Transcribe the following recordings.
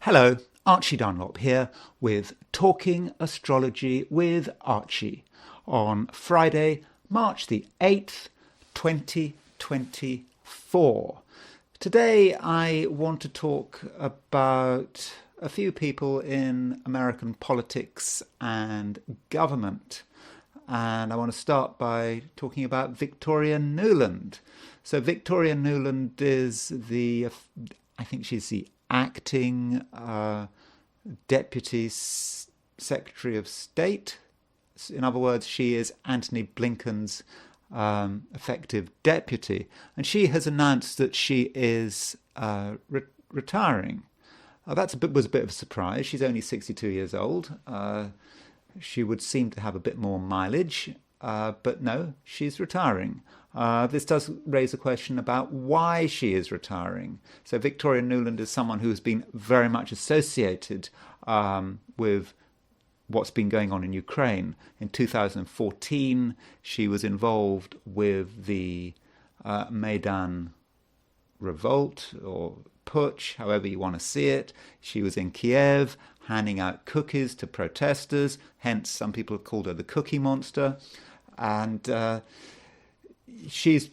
Hello, Archie Dunlop here with Talking Astrology with Archie on Friday, March the 8th, 2024. Today I want to talk about a few people in American politics and government. And I want to start by talking about Victoria Nuland. So Victoria Nuland is I think she's the acting Deputy Secretary of State. In other words, she is Antony Blinken's effective deputy. And she has announced that she is retiring. Was a bit of a surprise. She's only 62 years old. She would seem to have a bit more mileage, but no, she's retiring. This does raise a question about why she is retiring. So Victoria Nuland is someone who has been very much associated with what's been going on in Ukraine. In 2014, she was involved with the Maidan revolt or putsch, however you want to see it. She was in Kiev handing out cookies to protesters, hence some people have called her the Cookie Monster. And she's,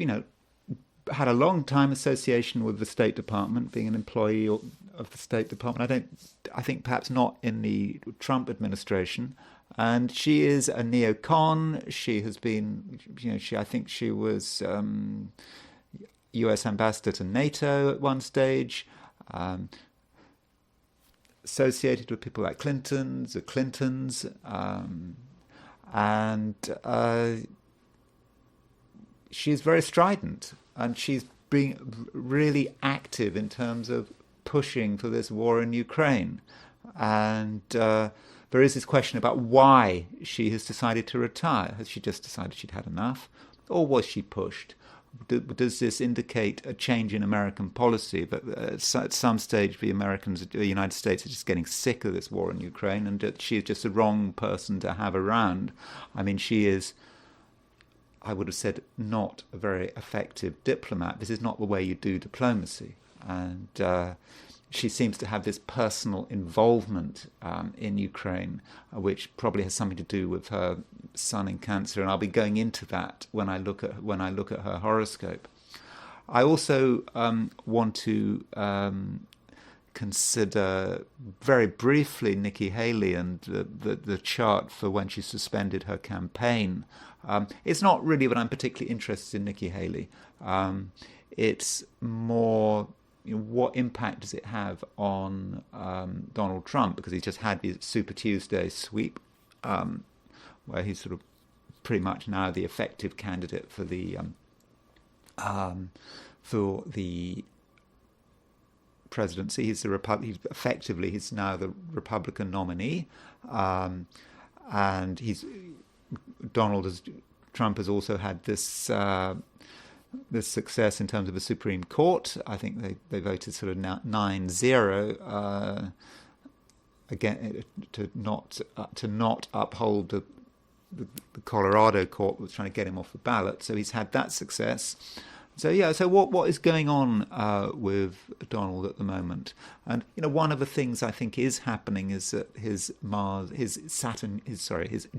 had a long time association with the State Department, being an employee of the State Department. I think perhaps not in the Trump administration. And she is a neocon. She has been, I think she was US ambassador to NATO at one stage. Associated with people like the Clintons, and she's very strident, and she's being really active in terms of pushing for this war in Ukraine. And there is this question about why she has decided to retire. Has she just decided she'd had enough, or was she pushed? Does this indicate a change in American policy, that at some stage the United States are just getting sick of this war in Ukraine, and that she is just the wrong person to have around? I mean, she is, I would have said, not a very effective diplomat. This is not the way you do diplomacy. And she seems to have this personal involvement in Ukraine, which probably has something to do with her sun in Cancer, and I'll be going into that when I look at her horoscope. I also want to consider very briefly Nikki Haley and the chart for when she suspended her campaign. It's not really that I'm particularly interested in Nikki Haley. It's more, what impact does it have on Donald Trump? Because he just had his Super Tuesday sweep, where he's sort of pretty much now the effective candidate for the presidency. He's now the Republican nominee, and Trump has also had this success in terms of the Supreme Court. I think they voted sort of 9-0 again to not uphold the Colorado court was trying to get him off the ballot. So he's had that success. So what is going on with Donald at the moment? And one of the things I think is happening is that his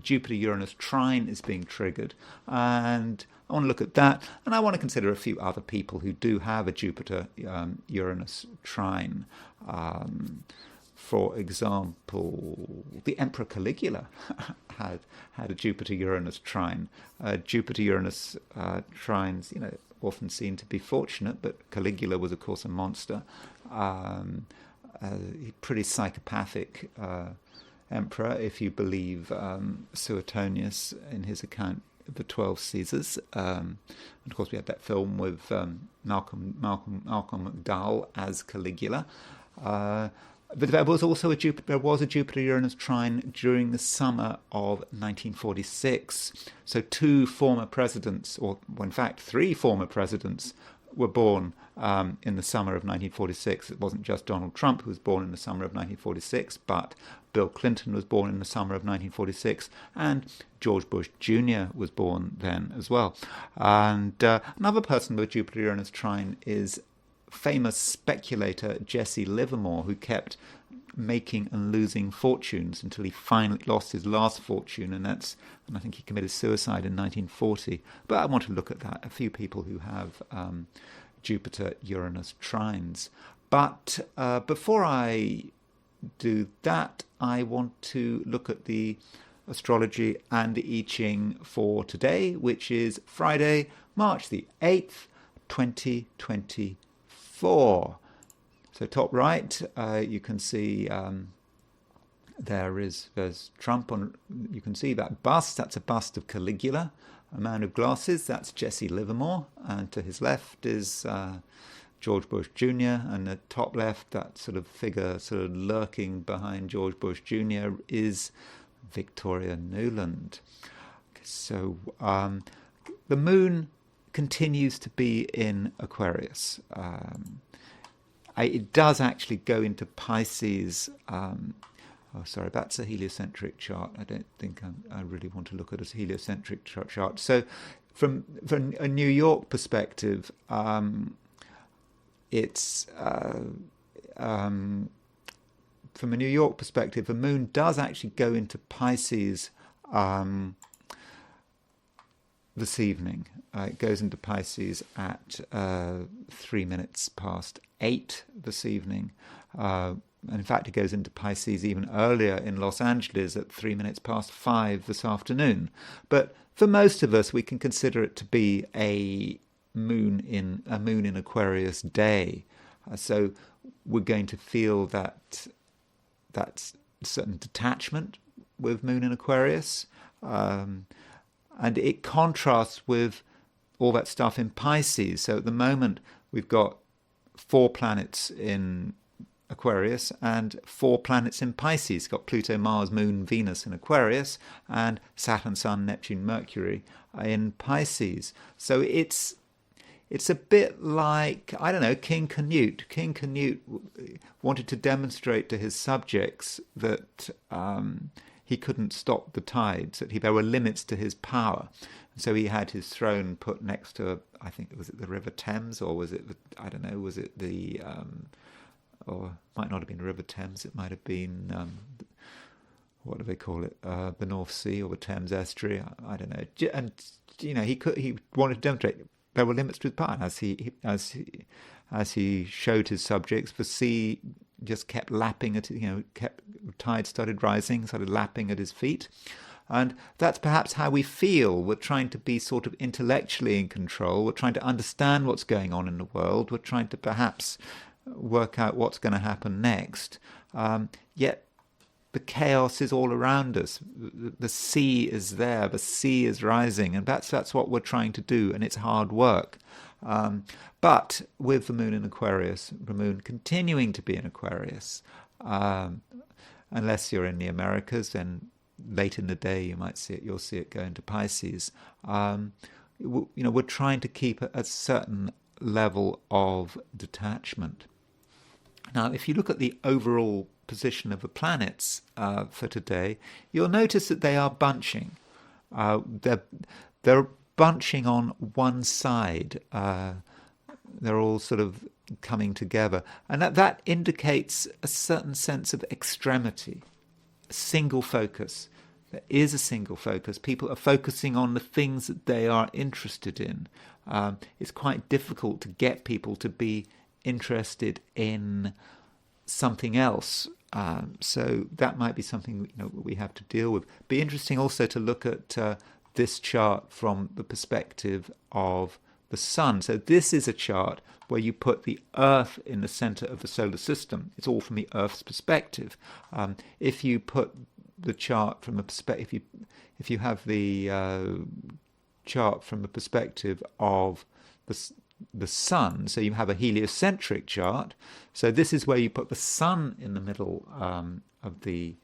Jupiter-Uranus trine is being triggered, and I want to look at that, and I want to consider a few other people who do have a Jupiter-Uranus trine. For example, the Emperor Caligula had a Jupiter-Uranus trine. Jupiter-Uranus trines, often seen to be fortunate, but Caligula was, of course, a monster. Pretty psychopathic emperor, if you believe Suetonius in his account of the 12 Caesars. And of course, we had that film with Malcolm McDowell as Caligula. But there was also a Jupiter-Uranus trine during the summer of 1946. So two former presidents, or in fact 3 former presidents, were born in the summer of 1946. It wasn't just Donald Trump who was born in the summer of 1946, but Bill Clinton was born in the summer of 1946, and George Bush Jr. was born then as well. And another person with Jupiter-Uranus trine is famous speculator Jesse Livermore, who kept making and losing fortunes until he finally lost his last fortune, and I think he committed suicide in 1940. But I want to look at that. A few people who have Jupiter-Uranus trines. But before I do that, I want to look at the astrology and the I Ching for today, which is Friday, March the 8th, 2024. So top right, you can see there's Trump on. You can see that bust. That's a bust of Caligula, a man of glasses. That's Jesse Livermore, and to his left is George Bush Jr. And the top left, that sort of figure, sort of lurking behind George Bush Jr. is Victoria Nuland. So the moon continues to be in Aquarius. It does actually go into Pisces. Sorry, that's a heliocentric chart. I don't think I really want to look at a heliocentric chart. So from a New York perspective, it's from a New York perspective, the moon does actually go into Pisces this evening. It goes into Pisces at 3 minutes past 8 this evening. And in fact, it goes into Pisces even earlier in Los Angeles at 3 minutes past 5 this afternoon. But for most of us, we can consider it to be a moon in Aquarius day. So we're going to feel that certain detachment with moon in Aquarius. And it contrasts with all that stuff in Pisces. So at the moment, we've got 4 planets in Aquarius and 4 planets in Pisces. You've got Pluto, Mars, Moon, Venus in Aquarius, and Saturn, Sun, Neptune, Mercury in Pisces. So it's a bit like, I don't know, King Canute. King Canute wanted to demonstrate to his subjects that he couldn't stop the tides, that there were limits to his power. And so he had his throne put next to, I think, was it the River Thames, or was it, I don't know, was it the, or it might not have been the River Thames, it might have been, what do they call it, the North Sea or the Thames Estuary, I don't know. And, you know, he wanted to demonstrate there were limits to his power. As he showed his subjects, the sea just kept lapping at, the tide started rising, started lapping at his feet. And that's perhaps how we feel. We're trying to be sort of intellectually in control. We're trying to understand what's going on in the world. We're trying to perhaps work out what's going to happen next. Yet the chaos is all around us. The sea is there. The sea is rising. And that's what we're trying to do. And it's hard work. But with the moon in Aquarius, the moon continuing to be in Aquarius, unless you're in the Americas, then late in the day you might see it. You'll see it go into Pisces. We're trying to keep a certain level of detachment. Now, if you look at the overall position of the planets for today, you'll notice that they are bunching. They're bunching on one side. They're all sort of coming together. And that indicates a certain sense of extremity, a single focus. There is a single focus. People are focusing on the things that they are interested in. It's quite difficult to get people to be interested in something else. So that might be something we have to deal with. Be interesting also to look at this chart from the perspective of the sun. So this is a chart where you put the Earth in the center of the solar system. It's all from the Earth's perspective. If you put the chart from a perspective, if you have the chart from the perspective of the sun, so you have a heliocentric chart. So this is where you put the sun in the middle of the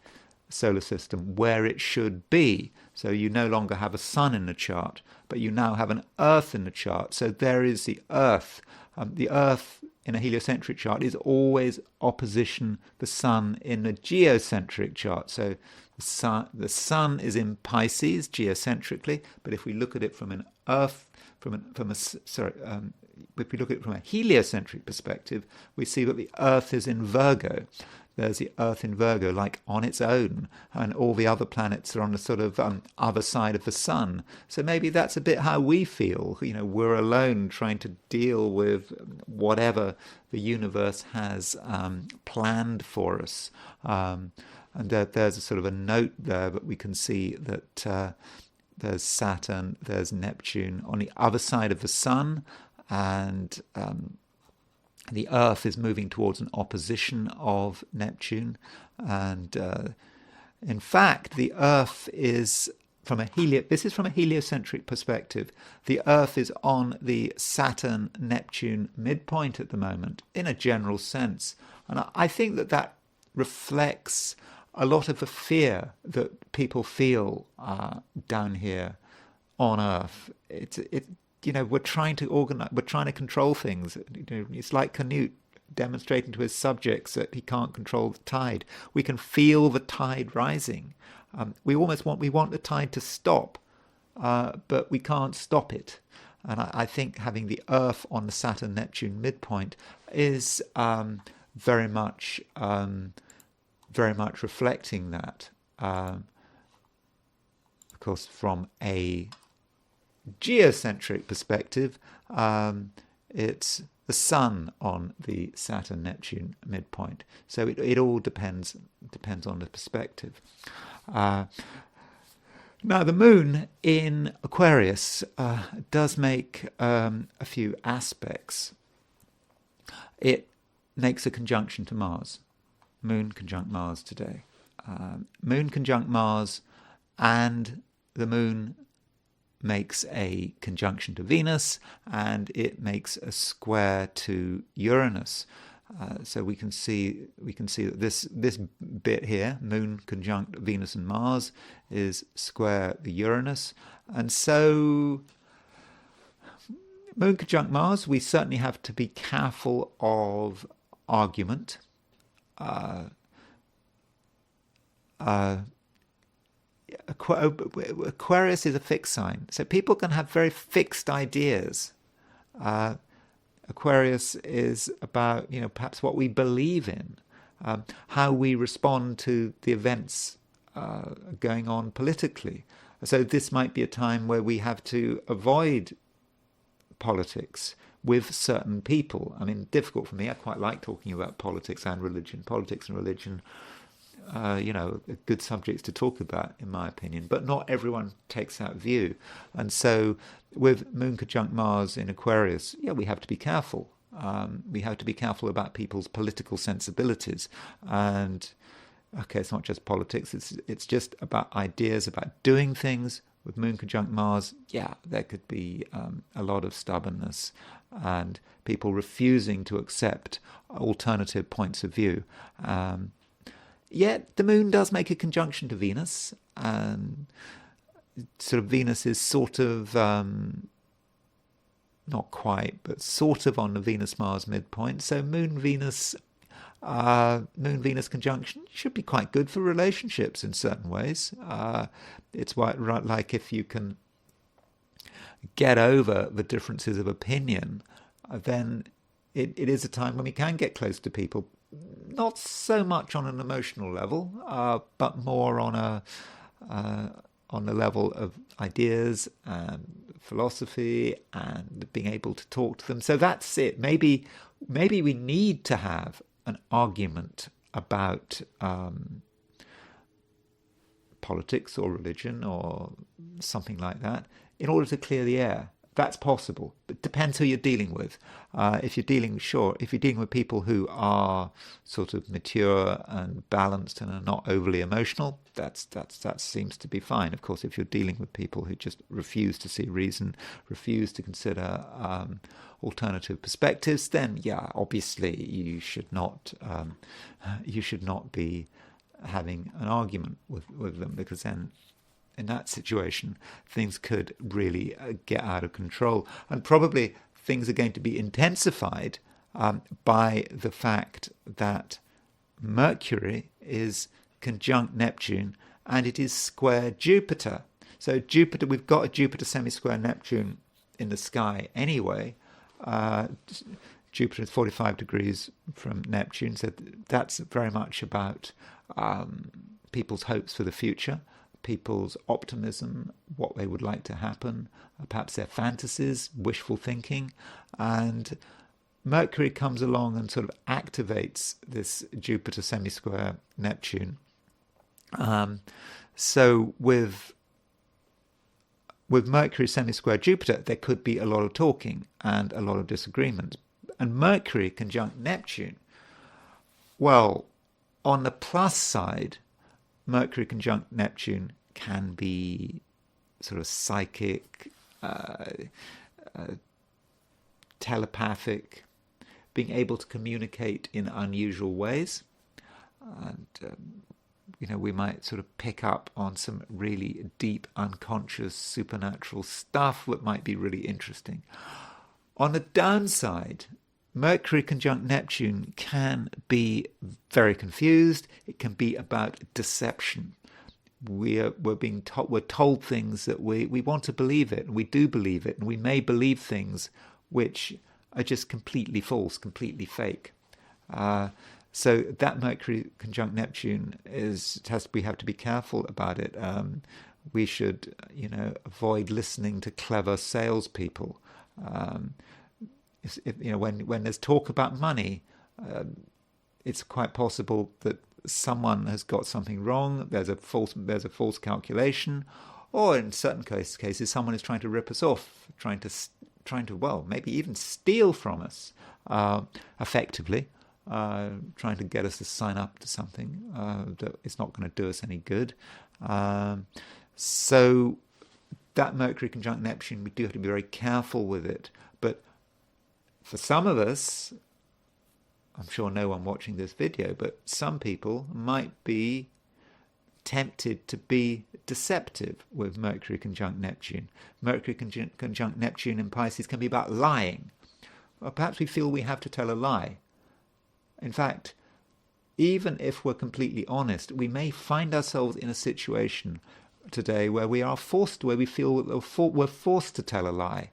solar system, where it should be. So you no longer have a sun in the chart, but you now have an Earth in the chart. So there is the Earth. The Earth in a heliocentric chart is always opposition the sun in a geocentric chart. So the sun is in Pisces geocentrically, but if we look at it from an Earth, if we look at it from a heliocentric perspective, we see that the Earth is in Virgo. There's the Earth in Virgo, like on its own, and all the other planets are on the sort of other side of the sun. So maybe that's a bit how we feel. We're alone trying to deal with whatever the universe has planned for us. And there's a sort of a note there that we can see that there's Saturn, there's Neptune on the other side of the sun, and the Earth is moving towards an opposition of Neptune. And in fact, the Earth is this is from a heliocentric perspective. The Earth is on the Saturn-Neptune midpoint at the moment, in a general sense. And I think that reflects a lot of the fear that people feel down here on Earth. We're trying to organize, we're trying to control things. It's like Canute demonstrating to his subjects that he can't control the tide. We can feel the tide rising. We want the tide to stop, but we can't stop it. And I think having the Earth on the Saturn-Neptune midpoint is very much reflecting that. Of course, from a geocentric perspective, it's the Sun on the Saturn-Neptune midpoint. So it all depends on the perspective. Now, the Moon in Aquarius does make a few aspects. It makes a conjunction to Mars. Moon conjunct Mars today. Moon conjunct Mars, and the Moon makes a conjunction to Venus, and it makes a square to Uranus. So we can see that this bit here, Moon conjunct Venus and Mars, is square the Uranus. And so Moon conjunct Mars, we certainly have to be careful of argument. Aquarius is a fixed sign, so people can have very fixed ideas. Aquarius is about, perhaps what we believe in, how we respond to the events going on politically. So this might be a time where we have to avoid politics with certain people. I mean, difficult for me. I quite like talking about politics and religion. Politics and religion, good subjects to talk about, in my opinion. But not everyone takes that view. And so with Moon conjunct Mars in Aquarius, we have to be careful. We have to be careful about people's political sensibilities. And, okay, it's not just politics. It's just about ideas, about doing things. With Moon conjunct Mars, there could be a lot of stubbornness and people refusing to accept alternative points of view. Yet the Moon does make a conjunction to Venus, and sort of Venus is sort of, not quite, but sort of on the Venus-Mars midpoint. So Moon-Venus conjunction should be quite good for relationships in certain ways. It's like if you can get over the differences of opinion, then it is a time when we can get close to people. Not so much on an emotional level, but more on the level of ideas and philosophy and being able to talk to them. So that's it. Maybe we need to have an argument about politics or religion or something like that in order to clear the air. That's possible, but it depends who you're dealing with. If you're dealing with people who are sort of mature and balanced and are not overly emotional, that seems to be fine. Of course, if you're dealing with people who just refuse to see reason, refuse to consider alternative perspectives, then obviously you should not be having an argument with them, because then, in that situation, things could really get out of control. And probably things are going to be intensified by the fact that Mercury is conjunct Neptune and it is square Jupiter. So Jupiter, we've got a Jupiter semisquare Neptune in the sky anyway. Jupiter is 45 degrees from Neptune, so that's very much about people's hopes for the future, people's optimism, what they would like to happen, perhaps their fantasies, wishful thinking. And Mercury comes along and sort of activates this Jupiter semisquare Neptune. So with Mercury semisquare Jupiter, there could be a lot of talking and a lot of disagreement. And Mercury conjunct Neptune, well, on the plus side, Mercury conjunct Neptune can be sort of psychic, telepathic, being able to communicate in unusual ways. And, we might sort of pick up on some really deep, unconscious, supernatural stuff that might be really interesting. On the downside, Mercury conjunct Neptune can be very confused. It can be about deception. We're told things that we want to believe it, and we do believe it, and we may believe things which are just completely false, completely fake. So that Mercury conjunct Neptune we have to be careful about it. We should, avoid listening to clever salespeople. When there's talk about money, it's quite possible that someone has got something wrong. There's a false calculation, or in certain cases, someone is trying to rip us off, trying to maybe even steal from us, effectively, trying to get us to sign up to something that is not going to do us any good. So that Mercury conjunct Neptune, we do have to be very careful with it. But for some of us, I'm sure no one watching this video, but some people might be tempted to be deceptive with Mercury conjunct Neptune. Mercury conjunct Neptune in Pisces can be about lying. Or perhaps we feel we have to tell a lie. In fact, even if we're completely honest, we may find ourselves in a situation today where we feel we're forced to tell a lie.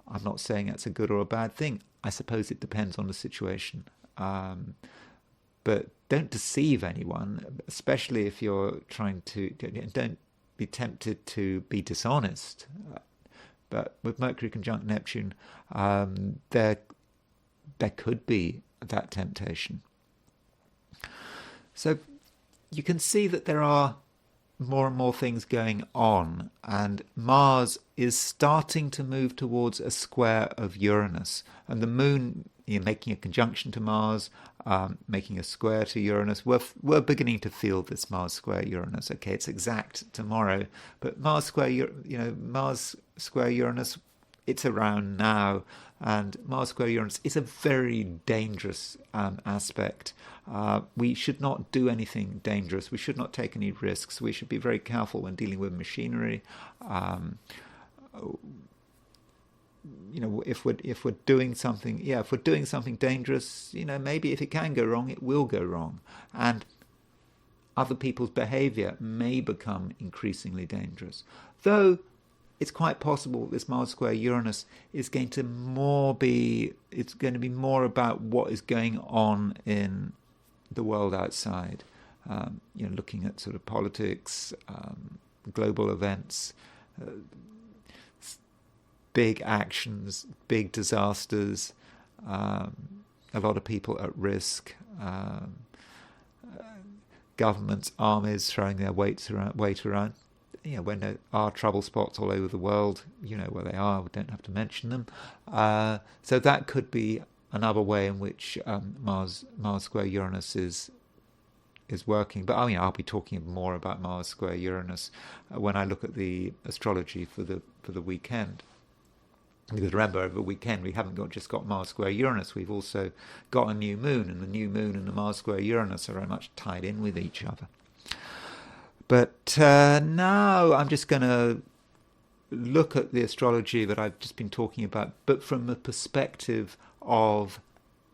I'm not saying that's a good or a bad thing. I suppose it depends on the situation. But don't deceive anyone, especially if you're trying to. Don't be tempted to be dishonest. But with Mercury conjunct Neptune, there could be that temptation. So you can see that there are more and more things going on, and Mars is starting to move towards a square of Uranus, and the Moon, making a conjunction to Mars, making a square to Uranus. We're beginning to feel this Mars square Uranus. Okay, it's exact tomorrow, but Mars square Uranus, it's around now, and Mars square Uranus is a very dangerous aspect. We should not do anything dangerous. We should not take any risks. We should be very careful when dealing with machinery. If we're doing something dangerous, maybe if it can go wrong, it will go wrong, and other people's behaviour may become increasingly dangerous. Though it's quite possible this Mars square Uranus is going to be more about what is going on in the world outside. Looking at sort of politics, global events, big actions, big disasters, a lot of people at risk, governments, armies throwing their weight around. When there are trouble spots all over the world, you know where they are, we don't have to mention them. So that could be another way in which Mars square Uranus is working. But I'll be talking more about Mars square Uranus when I look at the astrology for the weekend. Because remember, over the weekend we haven't just got Mars square Uranus, we've also got a new moon, and the new moon and the Mars square Uranus are very much tied in with each other. But now I'm just going to look at the astrology that I've just been talking about, but from the perspective of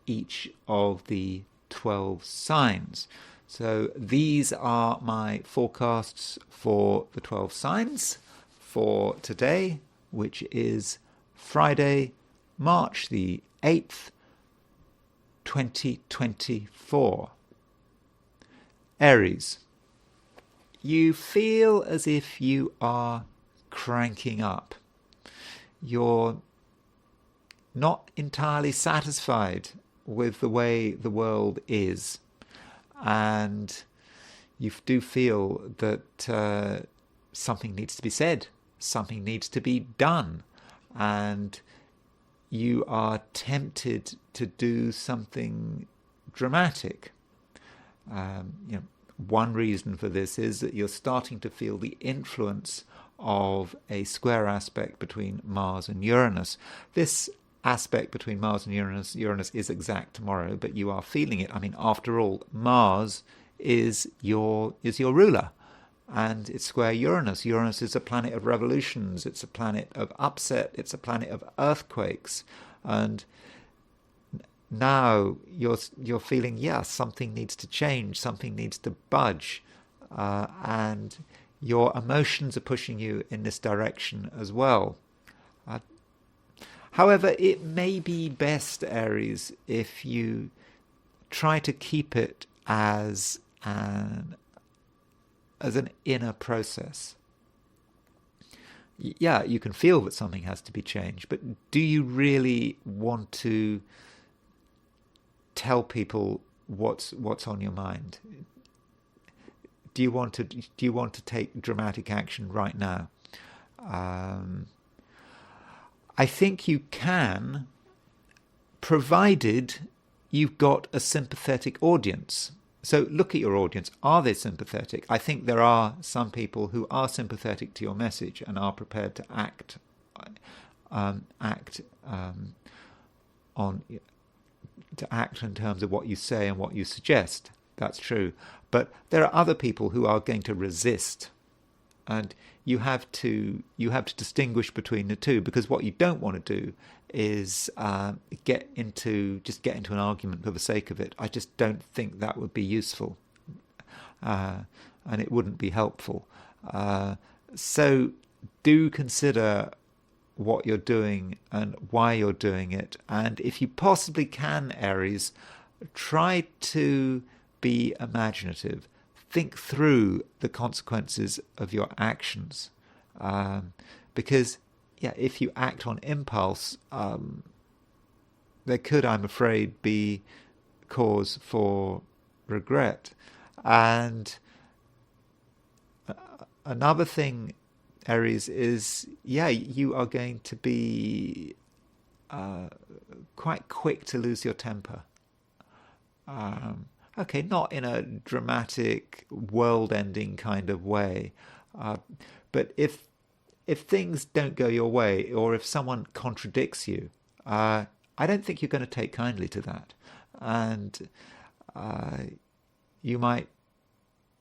each of the 12 signs. So these are my forecasts for the 12 signs for today, which is Friday, March the 8th, 2024. Aries, you feel as if you are cranking up. You're not entirely satisfied with the way the world is, and you do feel that something needs to be said, something needs to be done, and you are tempted to do something dramatic. One reason for this is that you're starting to feel the influence of a square aspect between Mars and Uranus. This aspect between Mars and Uranus is exact tomorrow, but you are feeling it. I mean, after all, Mars is your ruler, and it's square Uranus. Uranus is a planet of revolutions. It's a planet of upset. It's a planet of earthquakes. And now you're feeling, something needs to change. Something needs to budge, and your emotions are pushing you in this direction as well. However, it may be best, Aries, if you try to keep it as an inner process. Yeah, you can feel that something has to be changed, but do you really want to tell people what's on your mind? Do you want to take dramatic action right now? I think you can, provided you've got a sympathetic audience. So look at your audience. Are they sympathetic? I think there are some people who are sympathetic to your message and are prepared to act in terms of what you say and what you suggest. That's true. But there are other people who are going to resist, and you have to distinguish between the two, because what you don't want to do is get into an argument for the sake of it. I just don't think that would be useful, and it wouldn't be helpful. So do consider what you're doing and why you're doing it, and if you possibly can, Aries, try to be imaginative. Think through the consequences of your actions, because if you act on impulse, there could, I'm afraid, be cause for regret. And another thing, Aries, is you are going to be quite quick to lose your temper. Okay, not in a dramatic, world-ending kind of way, but if things don't go your way, or if someone contradicts you, I don't think you're going to take kindly to that, and you might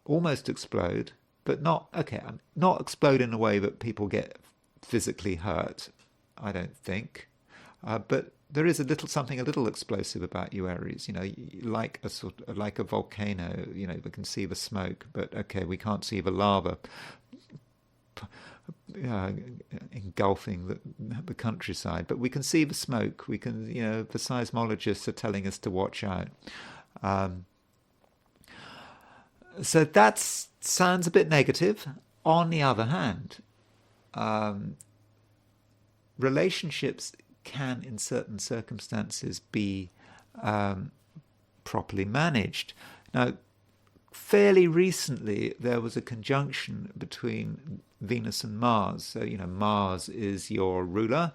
almost explode, but not explode in a way that people get physically hurt. I don't think, but there is a little explosive about you, Aries. Like a volcano. We can see the smoke, but we can't see the lava engulfing the countryside. But we can see the smoke. We can, the seismologists are telling us to watch out. So that sounds a bit negative. On the other hand, relationships can, in certain circumstances, be properly managed. Now, fairly recently, there was a conjunction between Venus and Mars. So, Mars is your ruler.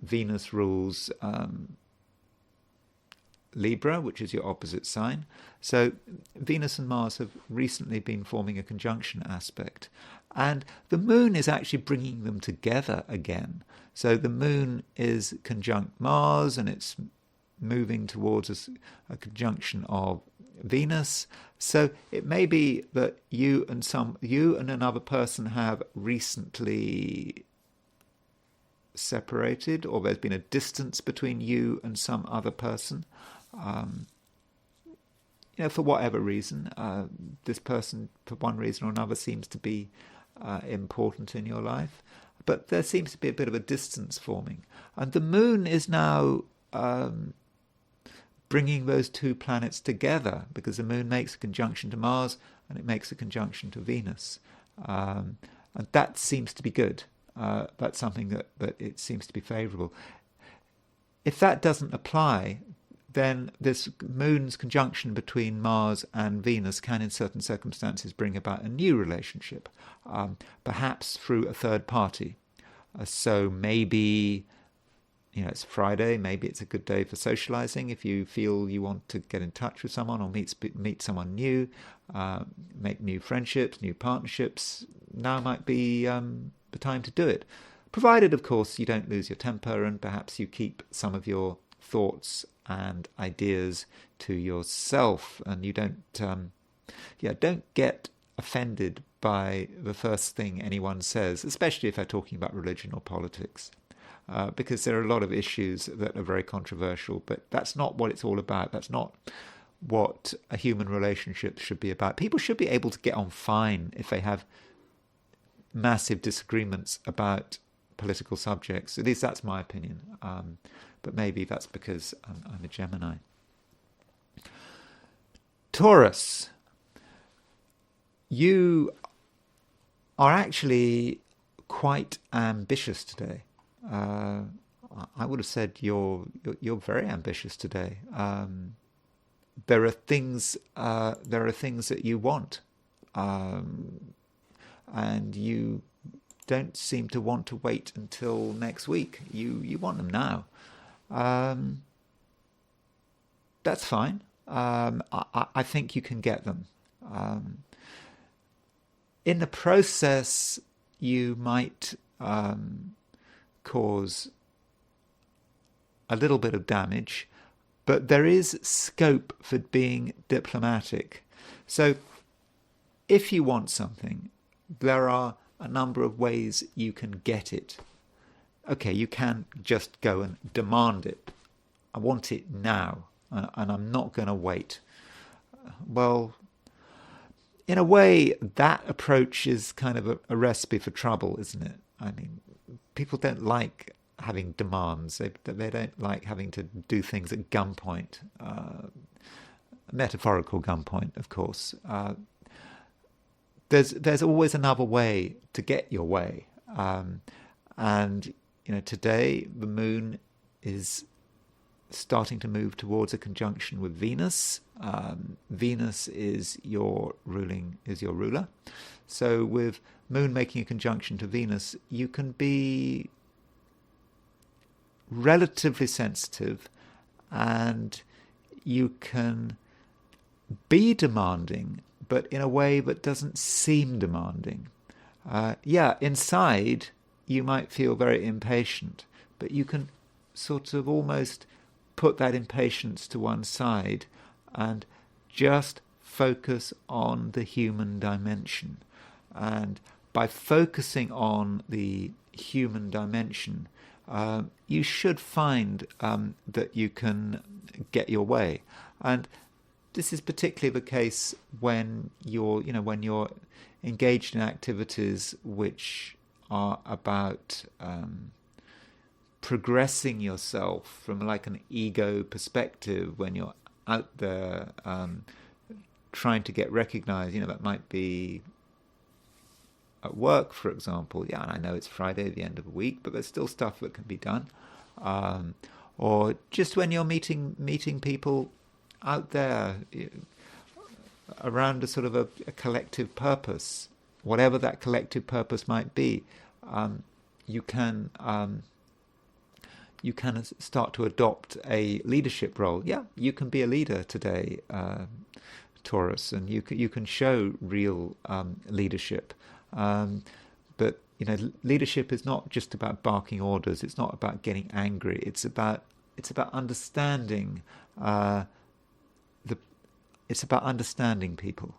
Venus rules Libra, which is your opposite sign. So Venus and Mars have recently been forming a conjunction aspect. And the moon is actually bringing them together again. So the moon is conjunct Mars, and it's moving towards a conjunction of Venus. So it may be that you and another person have recently separated, or there's been a distance between you and some other person. For whatever reason, this person, for one reason or another, seems to be important in your life. but there seems to be a bit of a distance forming. And the moon is now bringing those two planets together, because the moon makes a conjunction to Mars and it makes a conjunction to Venus. And that seems to be good. That's something that it seems to be favourable. If that doesn't apply, then this moon's conjunction between Mars and Venus can, in certain circumstances, bring about a new relationship, perhaps through a third party. So maybe, it's Friday, maybe it's a good day for socializing if you feel you want to get in touch with someone or meet someone new, make new friendships, new partnerships. Now might be the time to do it, provided, of course, you don't lose your temper and perhaps you keep some of your thoughts and ideas to yourself, and you don't get offended by the first thing anyone says, especially if they're talking about religion or politics, because there are a lot of issues that are very controversial, but that's not what it's all about. That's not what a human relationship should be about. People should be able to get on fine if they have massive disagreements about political subjects. At least that's my opinion. But maybe that's because I'm a Gemini. Taurus, you are actually quite ambitious today. I would have said you're very ambitious today. There are things that you want, and you don't seem to want to wait until next week. You want them now. That's fine. I think you can get them. In the process, you might cause a little bit of damage, but there is scope for being diplomatic. So if you want something, there are a number of ways you can get it. Okay, you can just go and demand it. I want it now, and I'm not going to wait. Well, in a way, that approach is kind of a recipe for trouble, isn't it? I mean, people don't like having demands. They don't like having to do things at gunpoint. Metaphorical gunpoint, of course. There's always another way to get your way. And today the moon is starting to move towards a conjunction with Venus. Venus is your ruler. So with moon making a conjunction to Venus, you can be relatively sensitive, and you can be demanding, but in a way that doesn't seem demanding. Inside you might feel very impatient, but you can sort of almost put that impatience to one side and just focus on the human dimension. And by focusing on the human dimension, you should find that you can get your way. And this is particularly the case when you're engaged in activities which are about progressing yourself from like an ego perspective. When you're out there trying to get recognized, that might be at work, for example. Yeah, and I know it's Friday, the end of the week, but there's still stuff that can be done. Or just when you're meeting people out there around a sort of a collective purpose, whatever that collective purpose might be, you can start to adopt a leadership role. Yeah, you can be a leader today, Taurus, and you can show real leadership. But leadership is not just about barking orders. It's not about getting angry. It's about understanding. It's about understanding people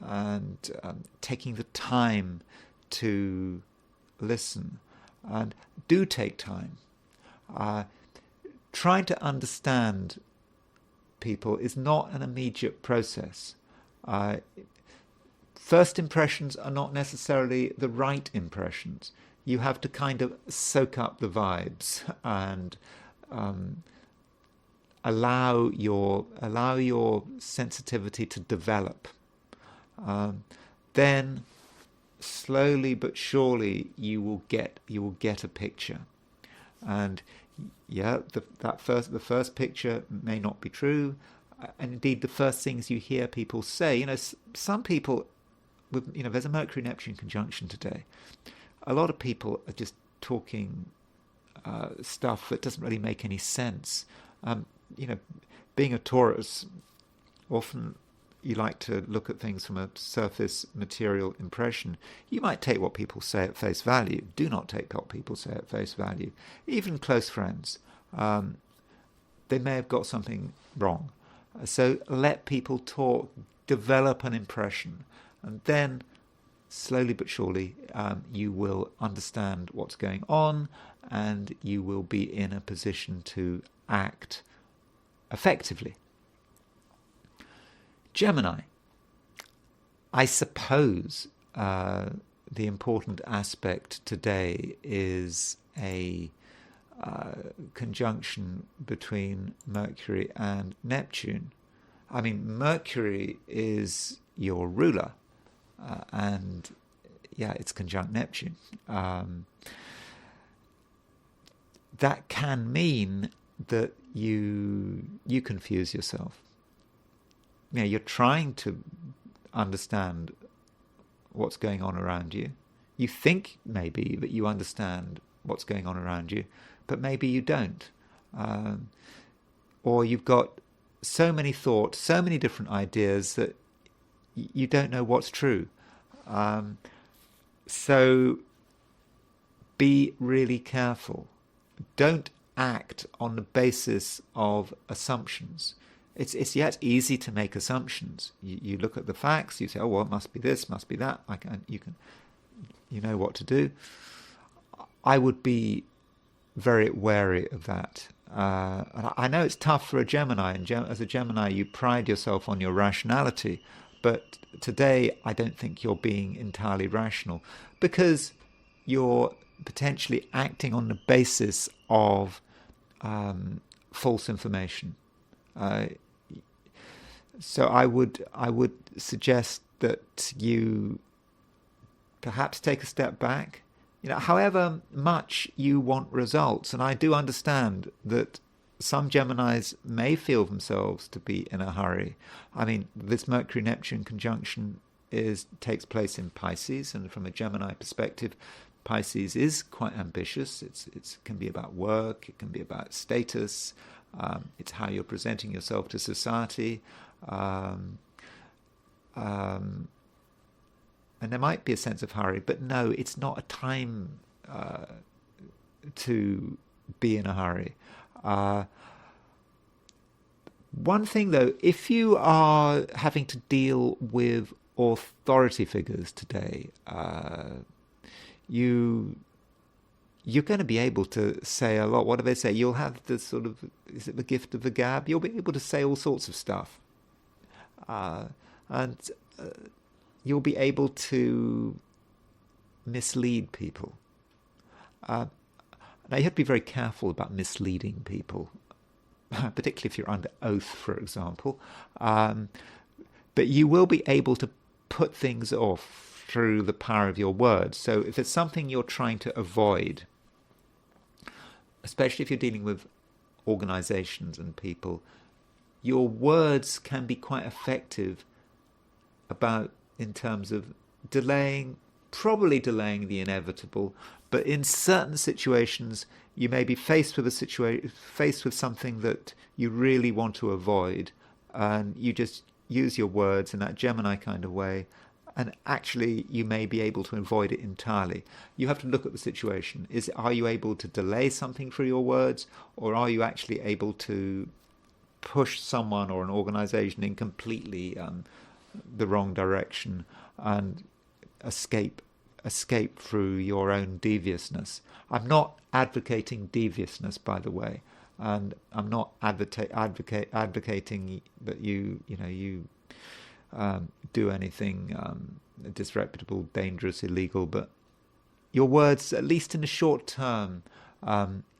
and taking the time to listen. And do take time. Trying to understand people is not an immediate process. First impressions are not necessarily the right impressions. you have to kind of soak up the vibes and allow your sensitivity to develop. Then slowly but surely you will get a picture. And yeah, the first picture may not be true, and indeed the first things you hear people say, some people with, there's a Mercury Neptune conjunction today. A lot of people are just talking stuff that doesn't really make any sense. Being a Taurus, often you like to look at things from a surface material impression. You might take what people say at face value. Do not take what people say at face value. Even close friends, they may have got something wrong. So let people talk, develop an impression, and then slowly but surely you will understand what's going on, and you will be in a position to act effectively. Gemini. I suppose the important aspect today is a conjunction between Mercury and Neptune. I mean, Mercury is your ruler, and yeah, it's conjunct Neptune. That can mean that you confuse yourself. You're trying to understand what's going on around you. You think maybe that you understand what's going on around you, but maybe you don't. Or you've got so many thoughts, so many different ideas that you don't know what's true. So be really careful. Don't act on the basis of assumptions. It's yet easy to make assumptions. You look at the facts, you say, oh, well, it must be this, must be that. You know what to do. I would be very wary of that. And I know it's tough for a Gemini, and as a Gemini, you pride yourself on your rationality. But today, I don't think you're being entirely rational, because you're potentially acting on the basis of false information. So I would suggest that you perhaps take a step back. However much you want results, and I do understand that some Geminis may feel themselves to be in a hurry. I mean, this Mercury-Neptune conjunction takes place in Pisces, and from a Gemini perspective, Pisces is quite ambitious. It can be about work, it can be about status, it's how you're presenting yourself to society. And there might be a sense of hurry, but no, it's not a time to be in a hurry. One thing, though, if you are having to deal with authority figures today, you're going to be able to say a lot. What do they say? You'll have the sort of, is it the gift of the gab? You'll be able to say all sorts of stuff. And you'll be able to mislead people. Now, you have to be very careful about misleading people, particularly if you're under oath, for example. But you will be able to put things off through the power of your words. So if it's something you're trying to avoid, especially if you're dealing with organizations and people, your words can be quite effective in terms of probably delaying the inevitable. But in certain situations, you may be faced with something that you really want to avoid, and you just use your words in that Gemini kind of way, and actually you may be able to avoid it entirely. You have to look at the situation. Are you able to delay something through your words, or are you actually able to push someone or an organization in completely the wrong direction and escape through your own deviousness? I'm not advocating deviousness, by the way, and I'm not advocating that you do anything disreputable, dangerous, illegal. But your words, at least in the short term,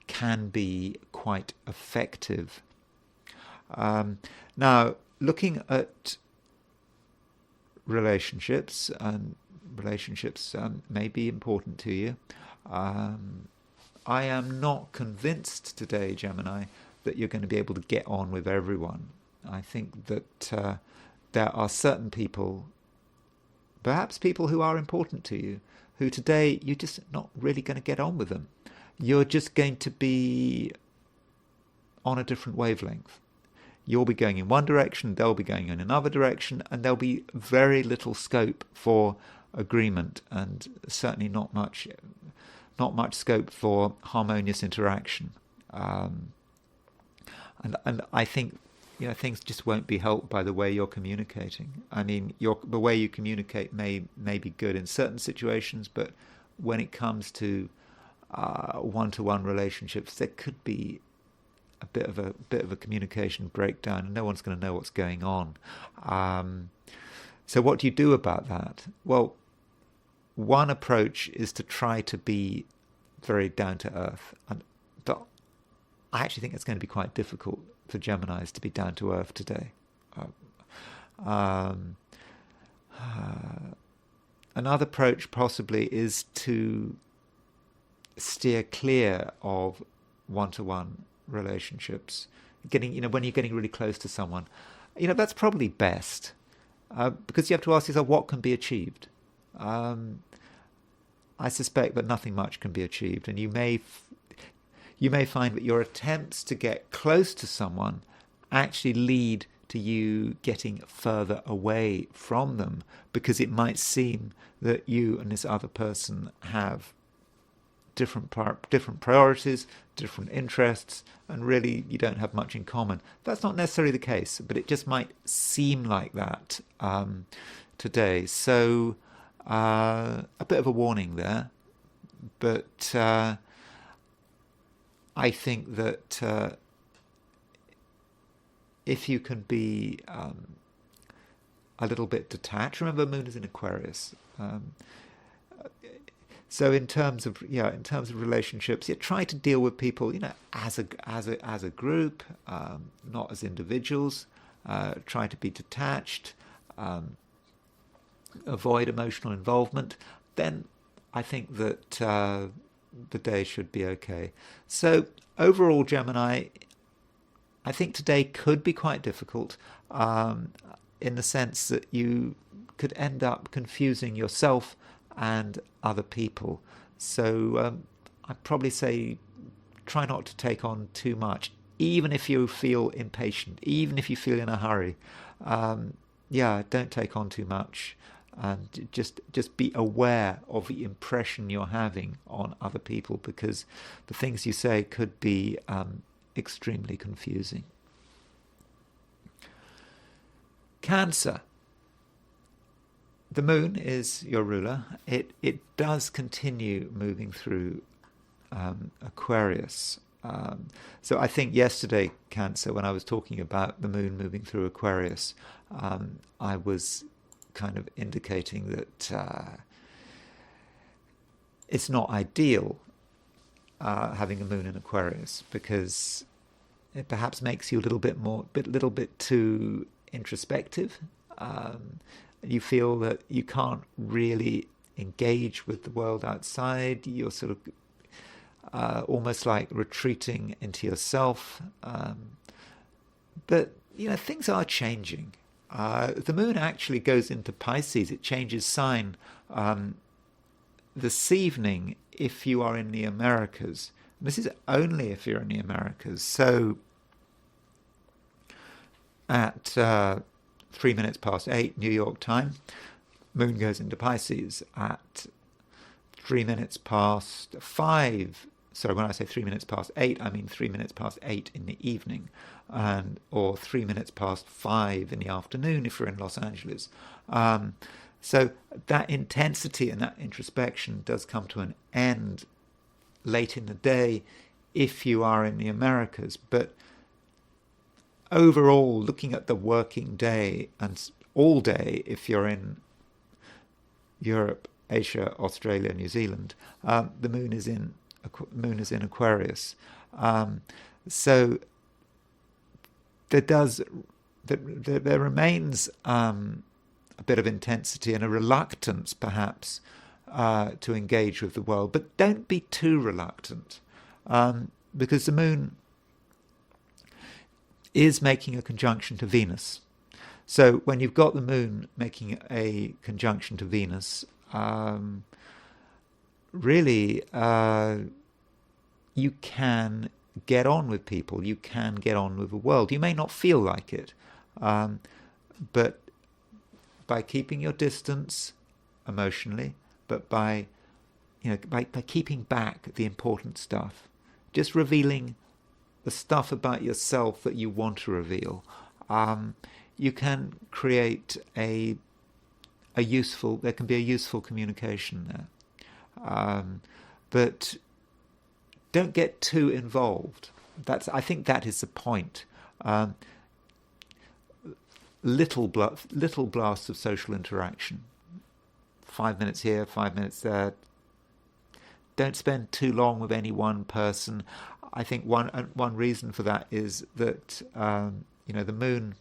can be quite effective. Now, looking at relationships, and relationships may be important to you. I am not convinced today, Gemini, that you're going to be able to get on with everyone. I think that there are certain people, perhaps people who are important to you, who today you're just not really going to get on with them. You're just going to be on a different wavelength. You'll be going in one direction, they'll be going in another direction, and there'll be very little scope for agreement, and certainly not much scope for harmonious interaction. And I think things just won't be helped by the way you're communicating. I mean, the way you communicate may be good in certain situations, but when it comes to one-to-one relationships, there could be a bit of a communication breakdown, and no one's going to know what's going on. So what do you do about that? Well, one approach is to try to be very down to earth, but I actually think it's going to be quite difficult for Geminis to be down to earth today. Another approach possibly is to steer clear of one-to-one relationships. When you're getting really close to someone, that's probably best, because you have to ask yourself what can be achieved. I suspect that nothing much can be achieved, and you may find that your attempts to get close to someone actually lead to you getting further away from them, because it might seem that you and this other person have different priorities, different interests, and really you don't have much in common. That's not necessarily the case, but it just might seem like that today. So a bit of a warning there, but I think that if you can be a little bit detached, remember Moon is in Aquarius. So in terms of relationships, try to deal with people, as a group, not as individuals. Try to be detached. Avoid emotional involvement. Then I think that the day should be okay. So overall, Gemini, I think today could be quite difficult, in the sense that you could end up confusing yourself and other people. So I'd probably say try not to take on too much, even if you feel impatient, even if you feel in a hurry. Don't take on too much, and just be aware of the impression you're having on other people, because the things you say could be extremely confusing. Cancer. The moon is your ruler. It does continue moving through Aquarius. So I think yesterday, Cancer, when I was talking about the moon moving through Aquarius, I was kind of indicating that it's not ideal having a moon in Aquarius, because it perhaps makes you a little bit too introspective. You feel that you can't really engage with the world outside. You're sort of almost like retreating into yourself. But things are changing. The moon actually goes into Pisces. It changes sign this evening if you are in the Americas. And this is only if you're in the Americas. So at 3 minutes past 8 New York time, moon goes into Pisces. At 3 minutes past 5, sorry, when I say 3 minutes past 8, I mean 3 minutes past 8 in the evening, or 3 minutes past 5 in the afternoon if you're in Los Angeles. So that intensity and that introspection does come to an end late in the day if you are in the Americas. But overall, looking at the working day and all day if you're in Europe Asia, Australia, New Zealand, the moon is in Aquarius. So there remains a bit of intensity and a reluctance, perhaps, to engage with the world. But don't be too reluctant, because the moon is making a conjunction to Venus. So when you've got the moon making a conjunction to Venus, really, you can get on with people. You can get on with the world. You may not feel like it, but by keeping your distance emotionally, but by keeping back the important stuff, just revealing the stuff about yourself that you want to reveal, you can create there can be a useful communication there. But don't get too involved. I think that is the point. Little blasts of social interaction. 5 minutes here, 5 minutes there. Don't spend too long with any one person. I think one reason for that is that the moon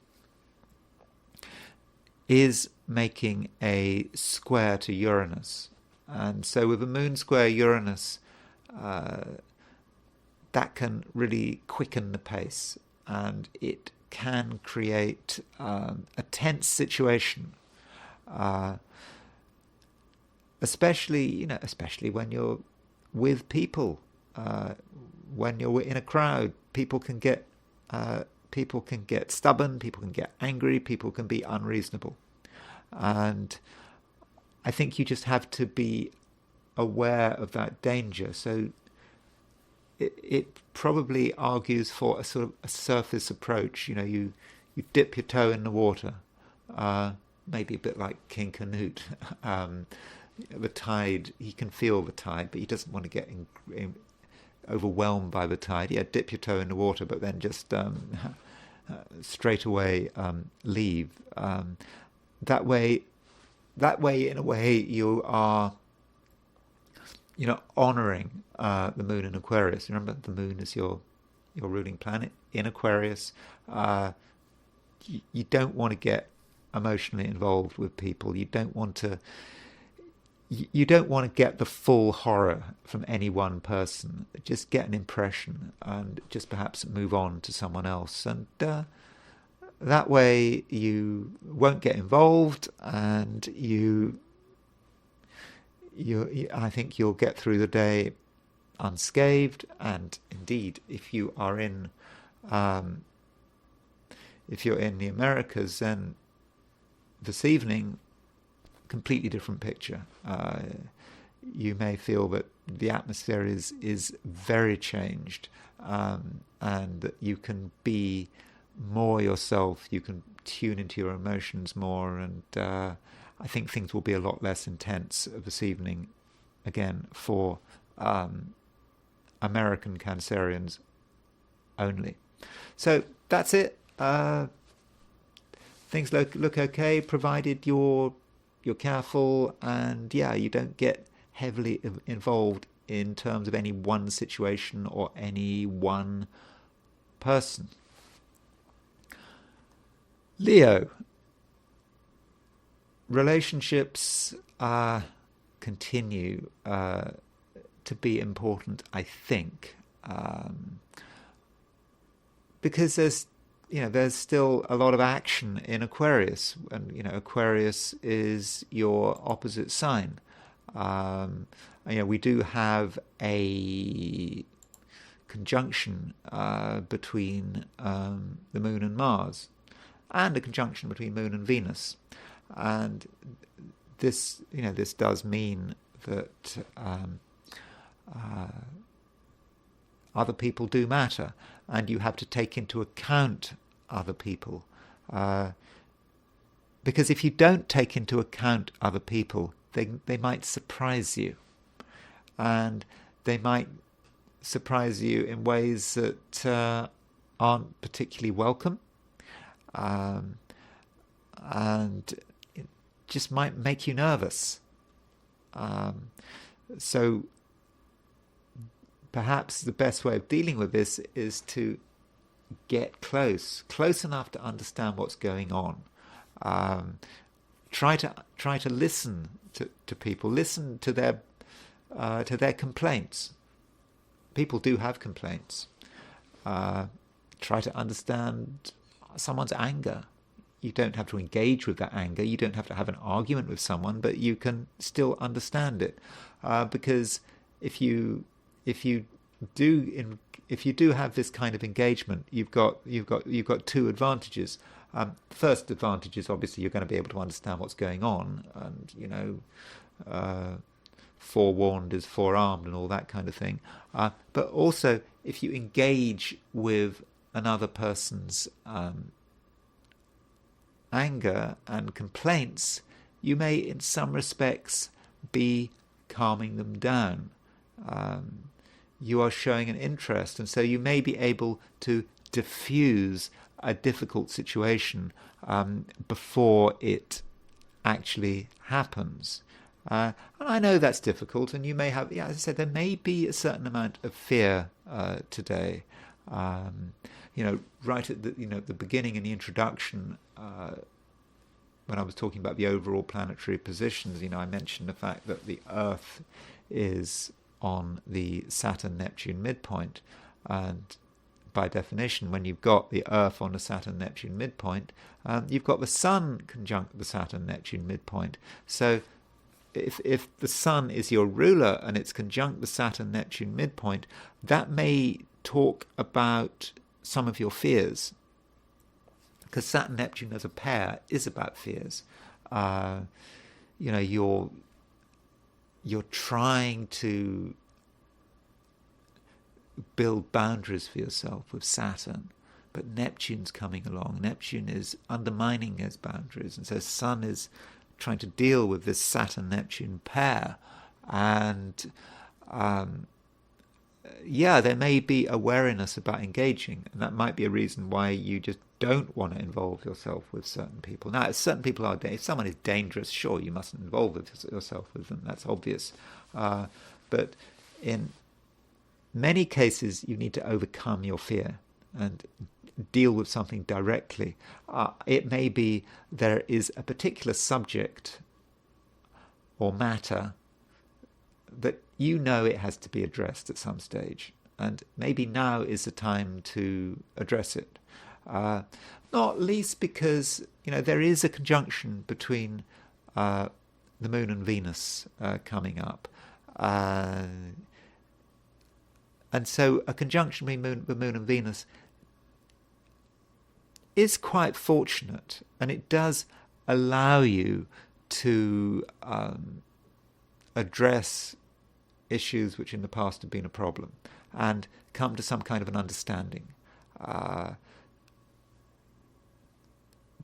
is making a square to Uranus, and so with a moon square Uranus, that can really quicken the pace, and it can create a tense situation, especially when you're with people, when you're in a crowd. People can get stubborn, people can get angry, people can be unreasonable, and I think you just have to be aware of that danger. So it probably argues for a sort of a surface approach. You dip your toe in the water, maybe a bit like King Canute. The tide, he can feel the tide, but he doesn't want to get overwhelmed by the tide. Yeah, dip your toe in the water, but then just straight away leave. That way, in a way, you are honouring the moon in Aquarius. Remember, the moon is your ruling planet in Aquarius. You don't want to get emotionally involved with people. You don't want to get the full horror from any one person. Just get an impression and just perhaps move on to someone else. And that way you won't get involved, and I think you'll get through the day unscathed. And indeed, if you're in the Americas, then this evening, completely different picture. You may feel that the atmosphere is very changed, and that you can be more yourself. You can tune into your emotions more, and I think things will be a lot less intense this evening, again, for American Cancerians only. So that's it. Things look okay, provided you're careful, and you don't get heavily involved in terms of any one situation or any one person. Leo. Relationships continue to be important, I think, because there's still a lot of action in Aquarius, and Aquarius is your opposite sign. We do have a conjunction between the Moon and Mars, and a conjunction between Moon and Venus, and this does mean that other people do matter, and you have to take into account other people, because if you don't take into account other people, they might surprise you, and they might surprise you in ways that aren't particularly welcome, and it just might make you nervous. So perhaps the best way of dealing with this is to get close enough to understand what's going on. Try to listen to people, listen to their complaints. People do have complaints. Try to understand someone's anger. You don't have to engage with that anger. You don't have to have an argument with someone, but you can still understand it. Because if you do have this kind of engagement, you've got two advantages. First advantage is obviously you're going to be able to understand what's going on, and forewarned is forearmed and all that kind of thing. But also, if you engage with another person's anger and complaints, you may, in some respects, be calming them down. You are showing an interest, and so you may be able to diffuse a difficult situation before it actually happens. And I know that's difficult, and you may have, as I said, there may be a certain amount of fear today. Right at the beginning in the introduction, when I was talking about the overall planetary positions, I mentioned the fact that the Earth is on the Saturn-Neptune midpoint, and by definition, when you've got the Earth on the Saturn-Neptune midpoint, you've got the Sun conjunct the Saturn-Neptune midpoint. So if the Sun is your ruler and it's conjunct the Saturn-Neptune midpoint, that may talk about some of your fears, because Saturn-Neptune as a pair is about fears. You're trying to build boundaries for yourself with Saturn, but Neptune's coming along. Neptune is undermining those boundaries, and so Sun is trying to deal with this Saturn-Neptune pair. And there may be a wariness about engaging, and that might be a reason why you just don't want to involve yourself with certain people. Now, if certain people are, if someone is dangerous, sure, you mustn't involve yourself with them. That's obvious. But in many cases, you need to overcome your fear and deal with something directly. It may be there is a particular subject or matter that it has to be addressed at some stage, and maybe now is the time to address it. Not least because there is a conjunction between the Moon and Venus coming up, and so a conjunction between the Moon and Venus is quite fortunate, and it does allow you to address issues which in the past have been a problem and come to some kind of an understanding.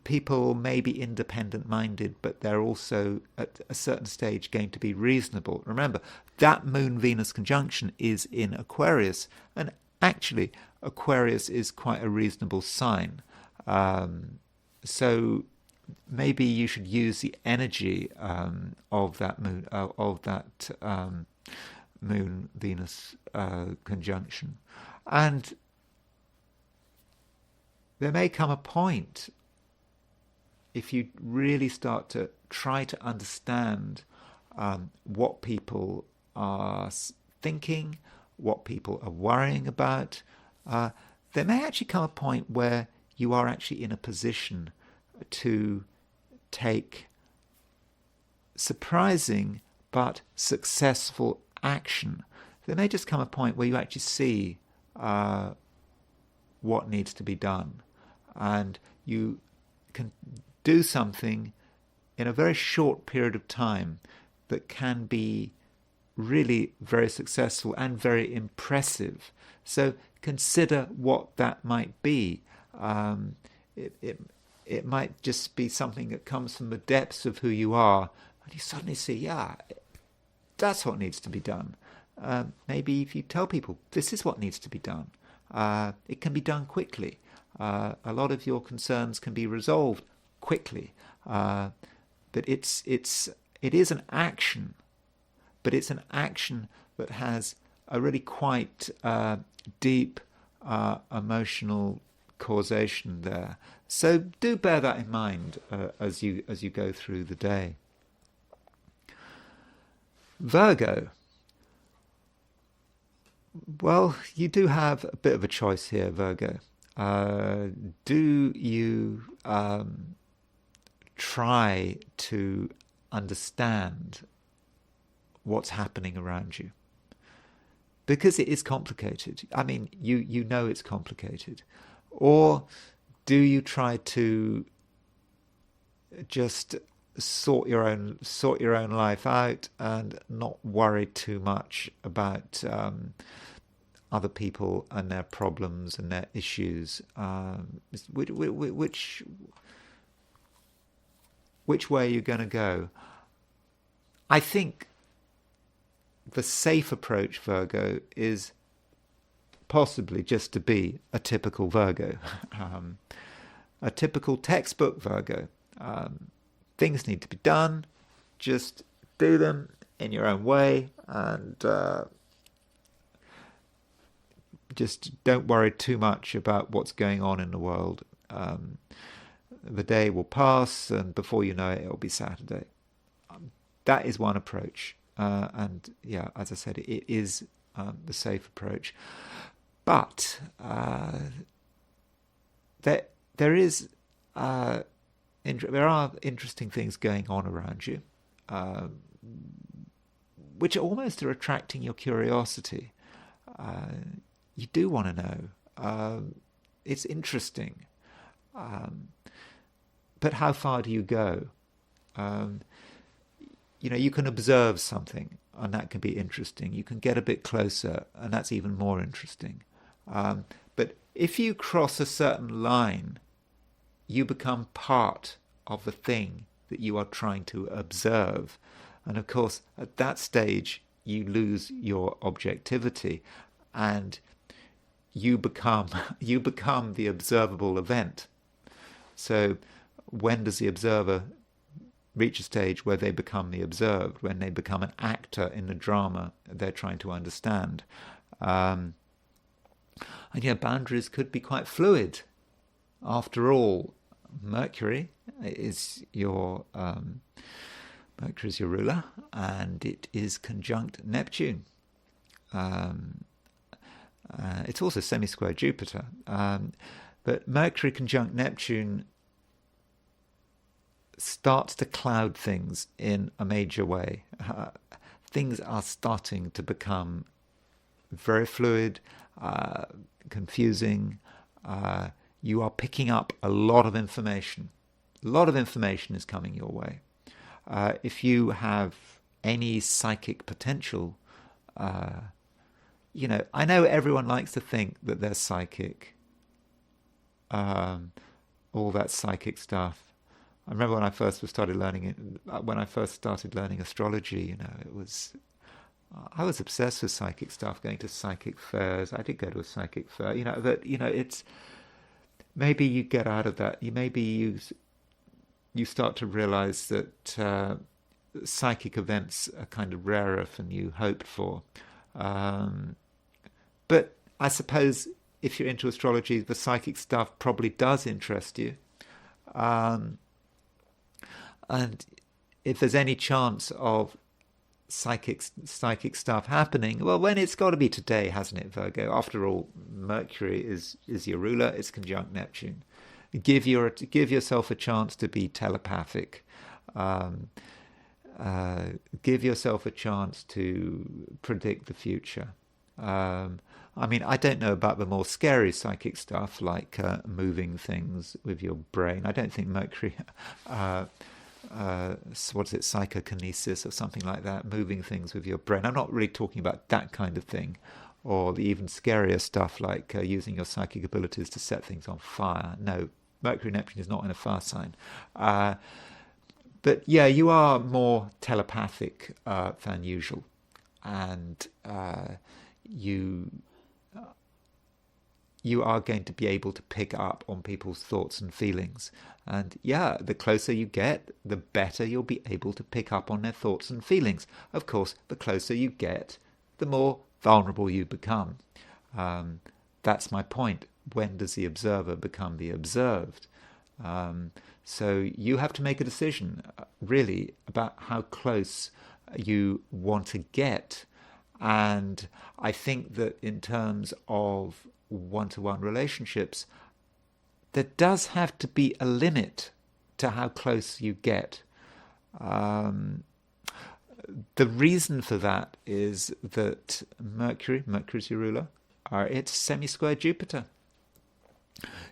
People may be independent-minded, but they're also at a certain stage going to be reasonable. Remember, that Moon-Venus conjunction is in Aquarius, and actually Aquarius is quite a reasonable sign. So maybe you should use the energy of that Moon-Venus conjunction. And there may come a point, if you really start to try to understand what people are thinking, what people are worrying about, there may actually come a point where you are actually in a position to take surprising but successful action. There may just come a point where you actually see what needs to be done, and you can do something in a very short period of time that can be really very successful and very impressive. So consider what that might be. It might just be something that comes from the depths of who you are, and you suddenly see, that's what needs to be done. Maybe if you tell people this is what needs to be done, it can be done quickly. A lot of your concerns can be resolved quickly, but it is an action but it's an action that has a really quite deep emotional causation there. So do bear that in mind as you go through the day. Virgo. Well, you do have a bit of a choice here, Virgo. Do you try to understand what's happening around you? Because it is complicated. I mean, you know it's complicated. Or do you try to just sort your own life out and not worry too much about other people and their problems and their issues? Which way are you going to go? I think the safe approach, Virgo, is possibly just to be a typical Virgo, a typical textbook Virgo. Things need to be done, just do them in your own way, and just don't worry too much about what's going on in the world. The day will pass, and before you know it, it'll be Saturday. That is one approach. And yeah, as I said, it is the safe approach. But there are interesting things going on around you, which almost are attracting your curiosity. You do want to know. It's interesting. But how far do you go? You can observe something, and that can be interesting. You can get a bit closer, and that's even more interesting. But if you cross a certain line, you become part of the thing that you are trying to observe. And of course, at that stage, you lose your objectivity, and you become the observable event. So when does the observer reach a stage where they become the observed, when they become an actor in the drama they're trying to understand? And boundaries could be quite fluid. After all, Mercury is your ruler, and it is conjunct Neptune. It's also semisquare Jupiter. But Mercury conjunct Neptune starts to cloud things in a major way. Things are starting to become very fluid, confusing. You are picking up a lot of information. A lot of information is coming your way. If you have any psychic potential, I know everyone likes to think that they're psychic. All that psychic stuff. I remember when I first started learning astrology, I was obsessed with psychic stuff, going to psychic fairs. I did go to a psychic fair, but it's, maybe you get out of that. You start to realize that psychic events are kind of rarer than you hoped for. But I suppose if you're into astrology, the psychic stuff probably does interest you. And if there's any chance of psychic stuff happening, well, when it's got to be today, hasn't it, Virgo? After all, Mercury is your ruler. It's conjunct Neptune. Give yourself a chance to be telepathic. Give yourself a chance to predict the future. I don't know about the more scary psychic stuff, like moving things with your brain. I don't think Mercury, psychokinesis or something like that, moving things with your brain. I'm not really talking about that kind of thing, or the even scarier stuff like using your psychic abilities to set things on fire. No, Mercury Neptune is not in a fire sign. But yeah, you are more telepathic than usual, and you are going to be able to pick up on people's thoughts and feelings. And yeah, the closer you get, the better you'll be able to pick up on their thoughts and feelings. Of course, the closer you get, the more vulnerable you become. That's my point. When does the observer become the observed? So you have to make a decision, really, about how close you want to get. And I think that in terms of one-to-one relationships, there does have to be a limit to how close you get. The reason for that is that Mercury's your ruler, it's semi-square Jupiter.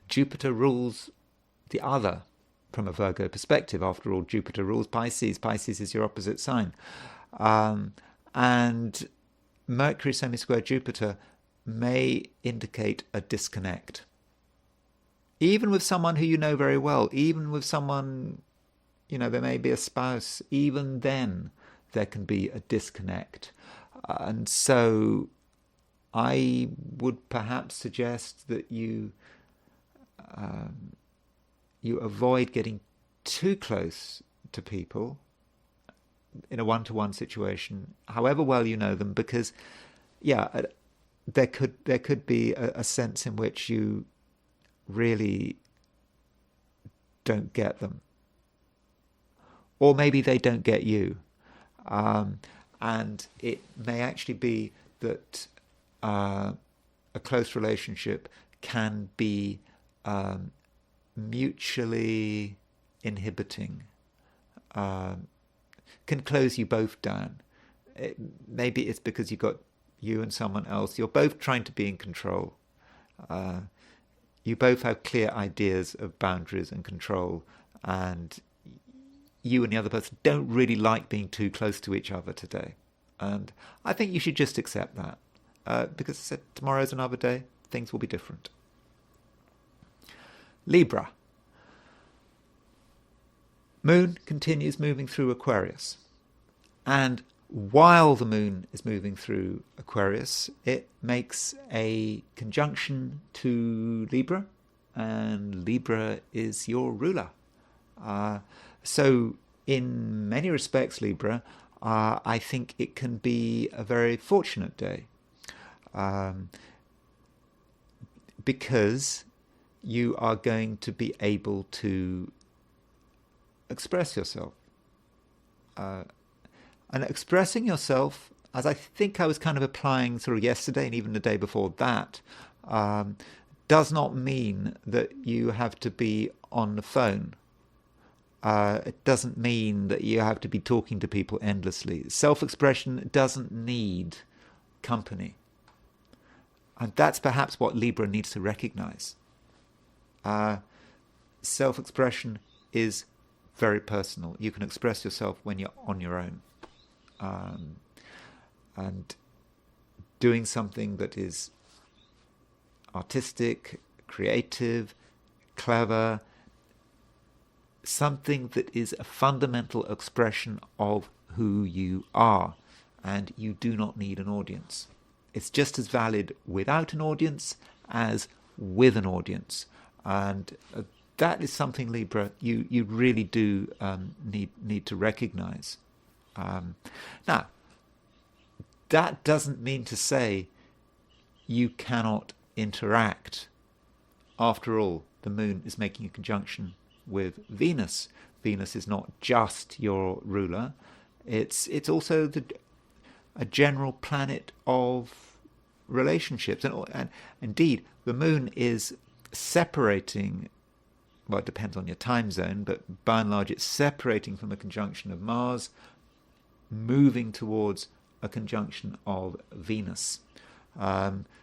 Jupiter rules the other from a Virgo perspective. After all, Jupiter rules Pisces. Pisces is your opposite sign. And Mercury semi-square Jupiter may indicate a disconnect. Even with someone who you know very well, even with someone, there may be a spouse, even then there can be a disconnect. And so I would perhaps suggest that you avoid getting too close to people in a one-to-one situation, however well you know them, because there could be a sense in which you really don't get them, or maybe they don't get you, and it may actually be that a close relationship can be mutually inhibiting, can close you both down. Maybe it's because you've got you and someone else, you're both trying to be in control. You both have clear ideas of boundaries and control, and you and the other person don't really like being too close to each other today. And I think you should just accept that, because I said tomorrow's another day, things will be different. Libra. Moon continues moving through Aquarius. And while the moon is moving through Aquarius, it makes a conjunction to Libra, and Libra is your ruler. So in many respects, Libra, I think it can be a very fortunate day, because you are going to be able to express yourself. And expressing yourself, as I think I was kind of applying sort of yesterday and even the day before that, does not mean that you have to be on the phone. It doesn't mean that you have to be talking to people endlessly. Self-expression doesn't need company. And that's perhaps what Libra needs to recognize. Self-expression is very personal. You can express yourself when you're on your own. And doing something that is artistic, creative, clever, something that is a fundamental expression of who you are, and you do not need an audience. It's just as valid without an audience as with an audience, and that is something, Libra, you really do need to recognize. Now, that doesn't mean to say you cannot interact. After all, the moon is making a conjunction with Venus. Venus is not just your ruler. It's also a general planet of relationships. And indeed, the moon is separating, well, it depends on your time zone, but by and large it's separating from a conjunction of Mars, moving towards a conjunction of Venus.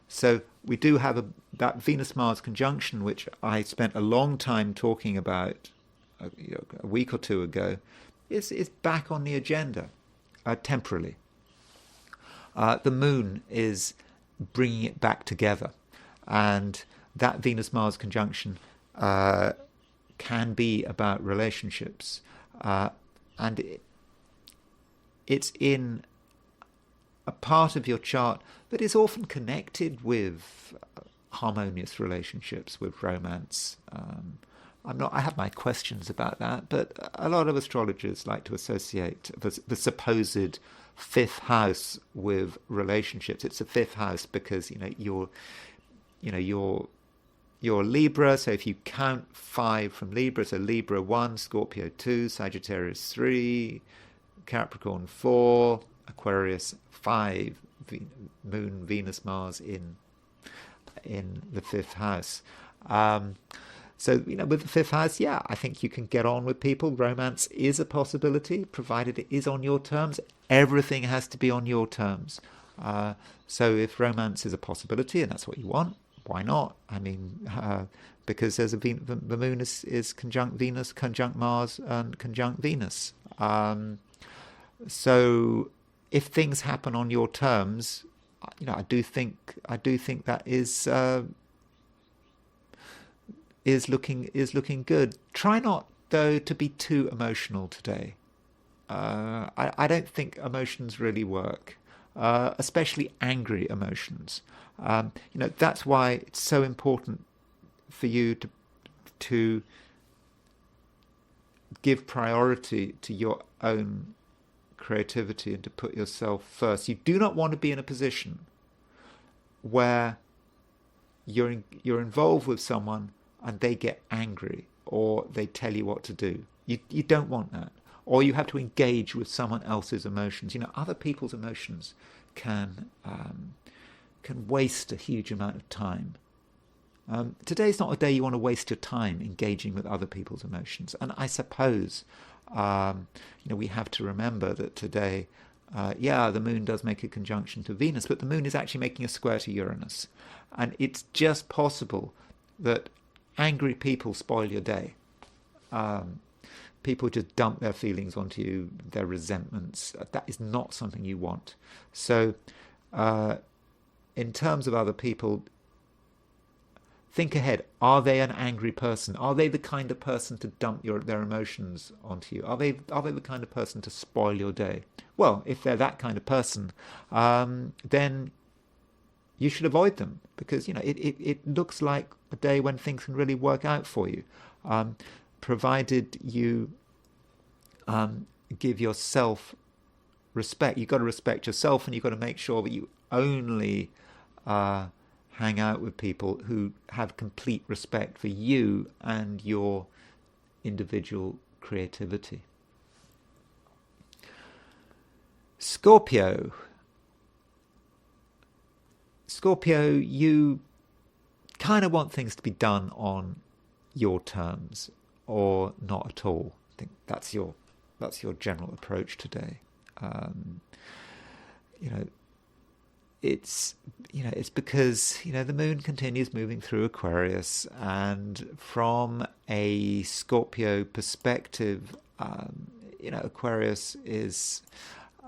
So we do have that Venus-Mars conjunction, which I spent a long time talking about a week or two ago, is back on the agenda temporarily. The moon is bringing it back together, and that Venus-Mars conjunction can be about relationships, and it's in a part of your chart that is often connected with harmonious relationships with romance. I have my questions about that, but a lot of astrologers like to associate the supposed fifth house with relationships. It's the fifth house because you're Libra, so if you count 5 from Libra, so Libra 1, Scorpio 2, Sagittarius 3, Capricorn 4, Aquarius 5, Moon, Venus, Mars in the fifth house. So, with the fifth house, yeah, I think you can get on with people. Romance is a possibility, provided it is on your terms. Everything has to be on your terms. So if romance is a possibility and that's what you want, why not? I mean, because there's the moon is conjunct Venus, conjunct Mars, and conjunct Venus. So if things happen on your terms, I do think that is looking good. Try not, though, to be too emotional today. I don't think emotions really work, especially angry emotions. That's why it's so important for you to give priority to your own creativity and to put yourself first. You do not want to be in a position where you're involved with someone and they get angry or they tell you what to do. You don't want that. Or you have to engage with someone else's emotions. Other people's emotions can waste a huge amount of time. Today's not a day you want to waste your time engaging with other people's emotions. And I suppose, we have to remember that today, the moon does make a conjunction to Venus, but the moon is actually making a square to Uranus. And it's just possible that angry people spoil your day. People just dump their feelings onto you, their resentments. That is not something you want. So, in terms of other people, think ahead. Are they an angry person? Are they the kind of person to dump their emotions onto you? Are they the kind of person to spoil your day? Well, if they're that kind of person, then you should avoid them, because it looks like a day when things can really work out for you, provided you give yourself respect. You've got to respect yourself, and you've got to make sure that you only hang out with people who have complete respect for you and your individual creativity. Scorpio, you kind of want things to be done on your terms or not at all. I think that's your general approach today. It's because the moon continues moving through Aquarius, and from a Scorpio perspective, Aquarius is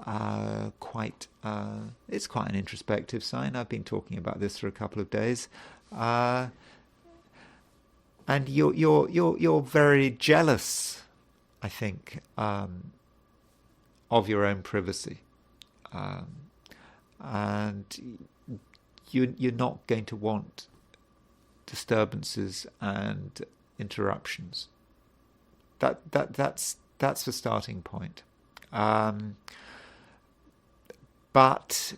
it's quite an introspective sign. I've been talking about this for a couple of days, and you're very jealous, I think, of your own privacy, and you're not going to want disturbances and interruptions. That's the starting point. But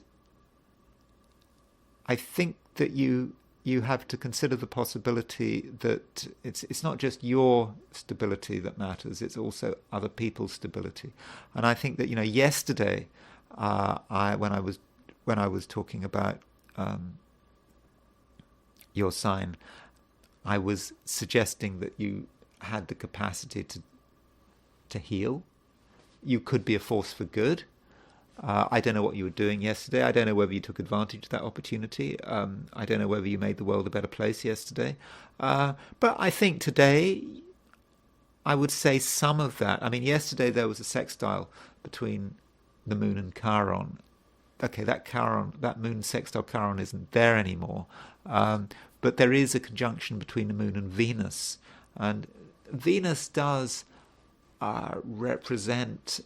I think that you have to consider the possibility that it's not just your stability that matters; it's also other people's stability. And I think that yesterday, when I was talking about your sign, I was suggesting that you had the capacity to heal. You could be a force for good. I don't know what you were doing yesterday. I don't know whether you took advantage of that opportunity. I don't know whether you made the world a better place yesterday. But I think today, I would say some of that. I mean, yesterday there was a sextile between the moon and Chiron. Okay, that moon sextile Chiron isn't there anymore. But there is a conjunction between the moon and Venus. And Venus does represent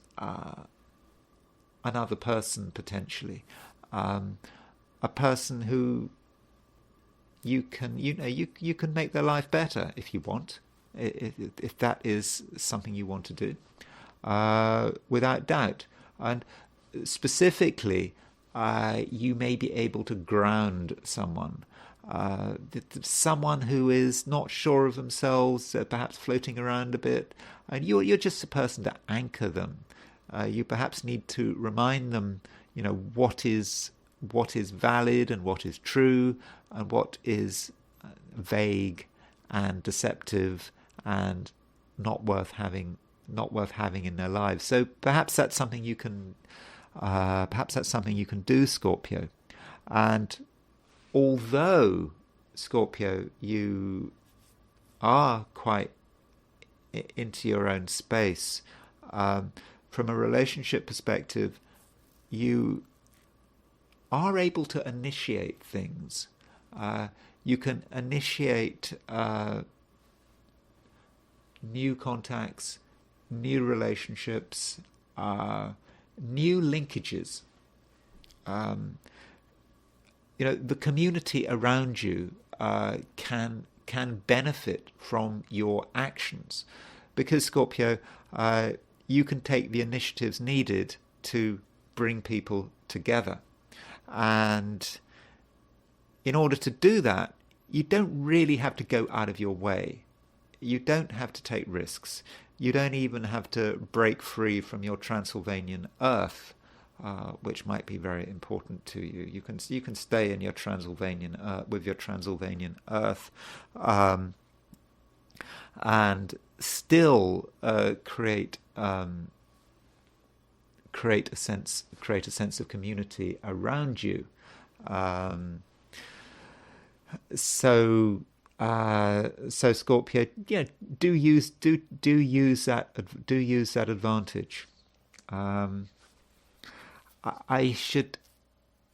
another person, potentially, a person who you can make their life better if you want, if that is something you want to do, without doubt. And specifically, you may be able to ground someone. Someone who is not sure of themselves, perhaps floating around a bit, and you're just a person to anchor them. You perhaps need to remind them, what is valid and what is true, and what is vague and deceptive and not worth having in their lives. So perhaps that's something you can do, Scorpio. And although, Scorpio, you are quite into your own space, from a relationship perspective, you are able to initiate things. You can initiate new contacts, new relationships, new linkages. The community around you can benefit from your actions, because, Scorpio, you can take the initiatives needed to bring people together. And in order to do that, you don't really have to go out of your way. You don't have to take risks. You don't even have to break free from your Transylvanian earth, which might be very important to you. You can stay in your Transylvanian with your Transylvanian earth, and still create a sense of community around you. So Scorpio, do use that advantage. I should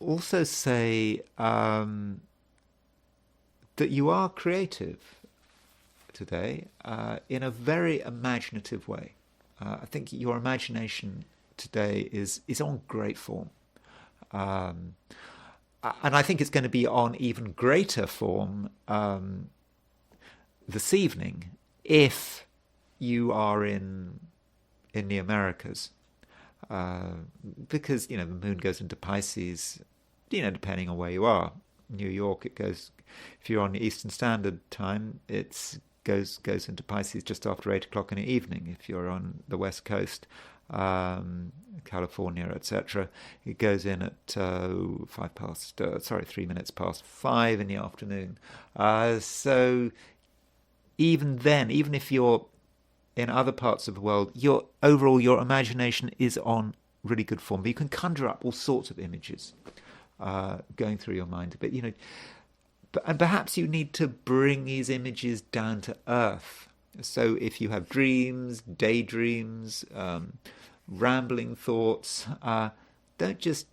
also say that you are creative today, in a very imaginative way. I think your imagination today is on great form. And I think it's going to be on even greater form this evening if you are in the Americas, because the moon goes into Pisces, depending on where you are. New York, it goes, if you're on the Eastern Standard Time, it goes into Pisces just after 8 o'clock in the evening. If you're on the West Coast, California, etc., it goes in at 3 minutes past 5 in the afternoon. So even then, even if you're in other parts of the world, your imagination is on really good form. But you can conjure up all sorts of images going through your mind. But and perhaps you need to bring these images down to earth. So if you have dreams, daydreams, rambling thoughts, don't just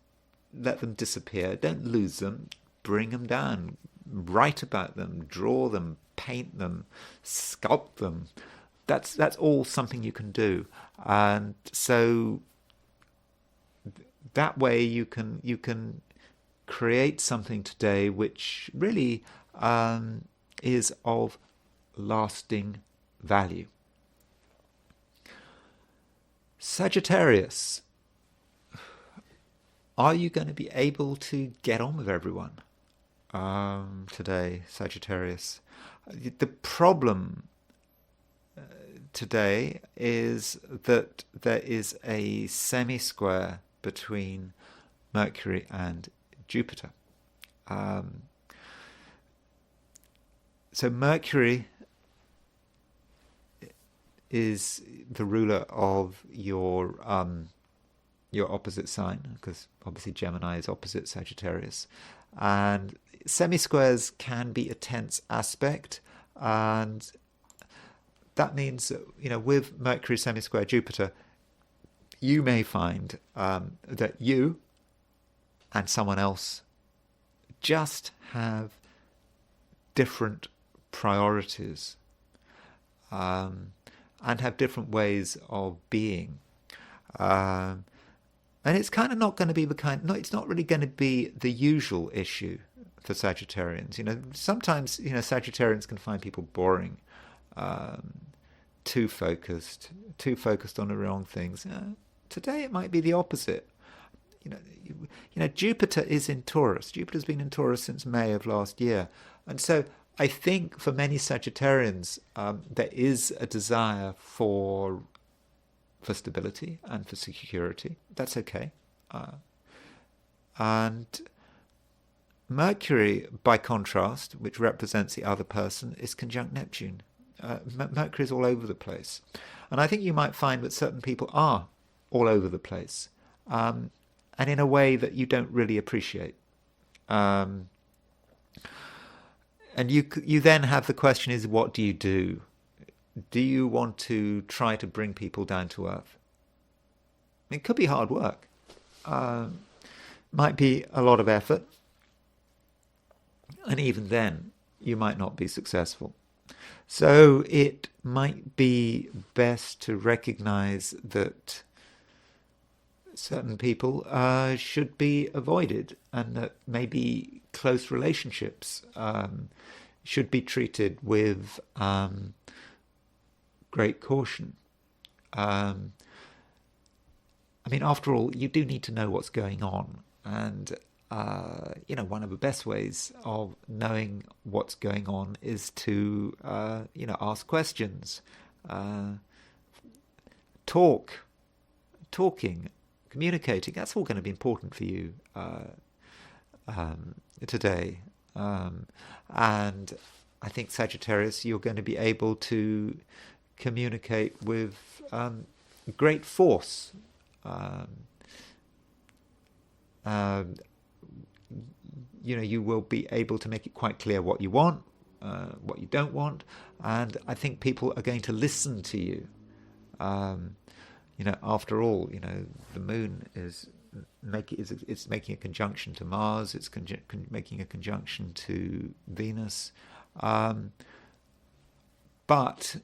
let them disappear. Don't lose them. Bring them down. Write about them. Draw them. Paint them. Sculpt them. That's all something you can do. And so that way you can create something today which really is of lasting value. Sagittarius, are you going to be able to get on with everyone today, Sagittarius? The problem today is that there is a semisquare between Mercury and Jupiter. So Mercury is the ruler of your opposite sign, because obviously Gemini is opposite Sagittarius, and semisquares can be a tense aspect, and that means that, with Mercury semisquare Jupiter, you may find that you and someone else just have different priorities, and have different ways of being. And it's kind of not going to be it's not really going to be the usual issue for Sagittarians. Sometimes Sagittarians can find people boring, too focused on the wrong things. Today it might be the opposite. Jupiter is in Taurus. Jupiter's been in Taurus since May of last year, and so I think for many Sagittarians there is a desire for stability and for security. That's okay. And Mercury, by contrast, which represents the other person, is conjunct Neptune. Mercury is all over the place. And I think you might find that certain people are all over the place, and in a way that you don't really appreciate. And you then have the question is, what do you do? Do you want to try to bring people down to earth? It could be hard work. Might be a lot of effort. And even then, you might not be successful. So it might be best to recognize that certain people should be avoided, and that maybe close relationships should be treated with great caution. After all, you do need to know what's going on, and one of the best ways of knowing what's going on is to ask questions, talking, communicating. That's all going to be important for you today. And I think Sagittarius, you're going to be able to communicate with great force. You will be able to make it quite clear what you want, what you don't want, and I think people are going to listen to you. After all, the moon is making a conjunction to Mars. It's making a conjunction to Venus, but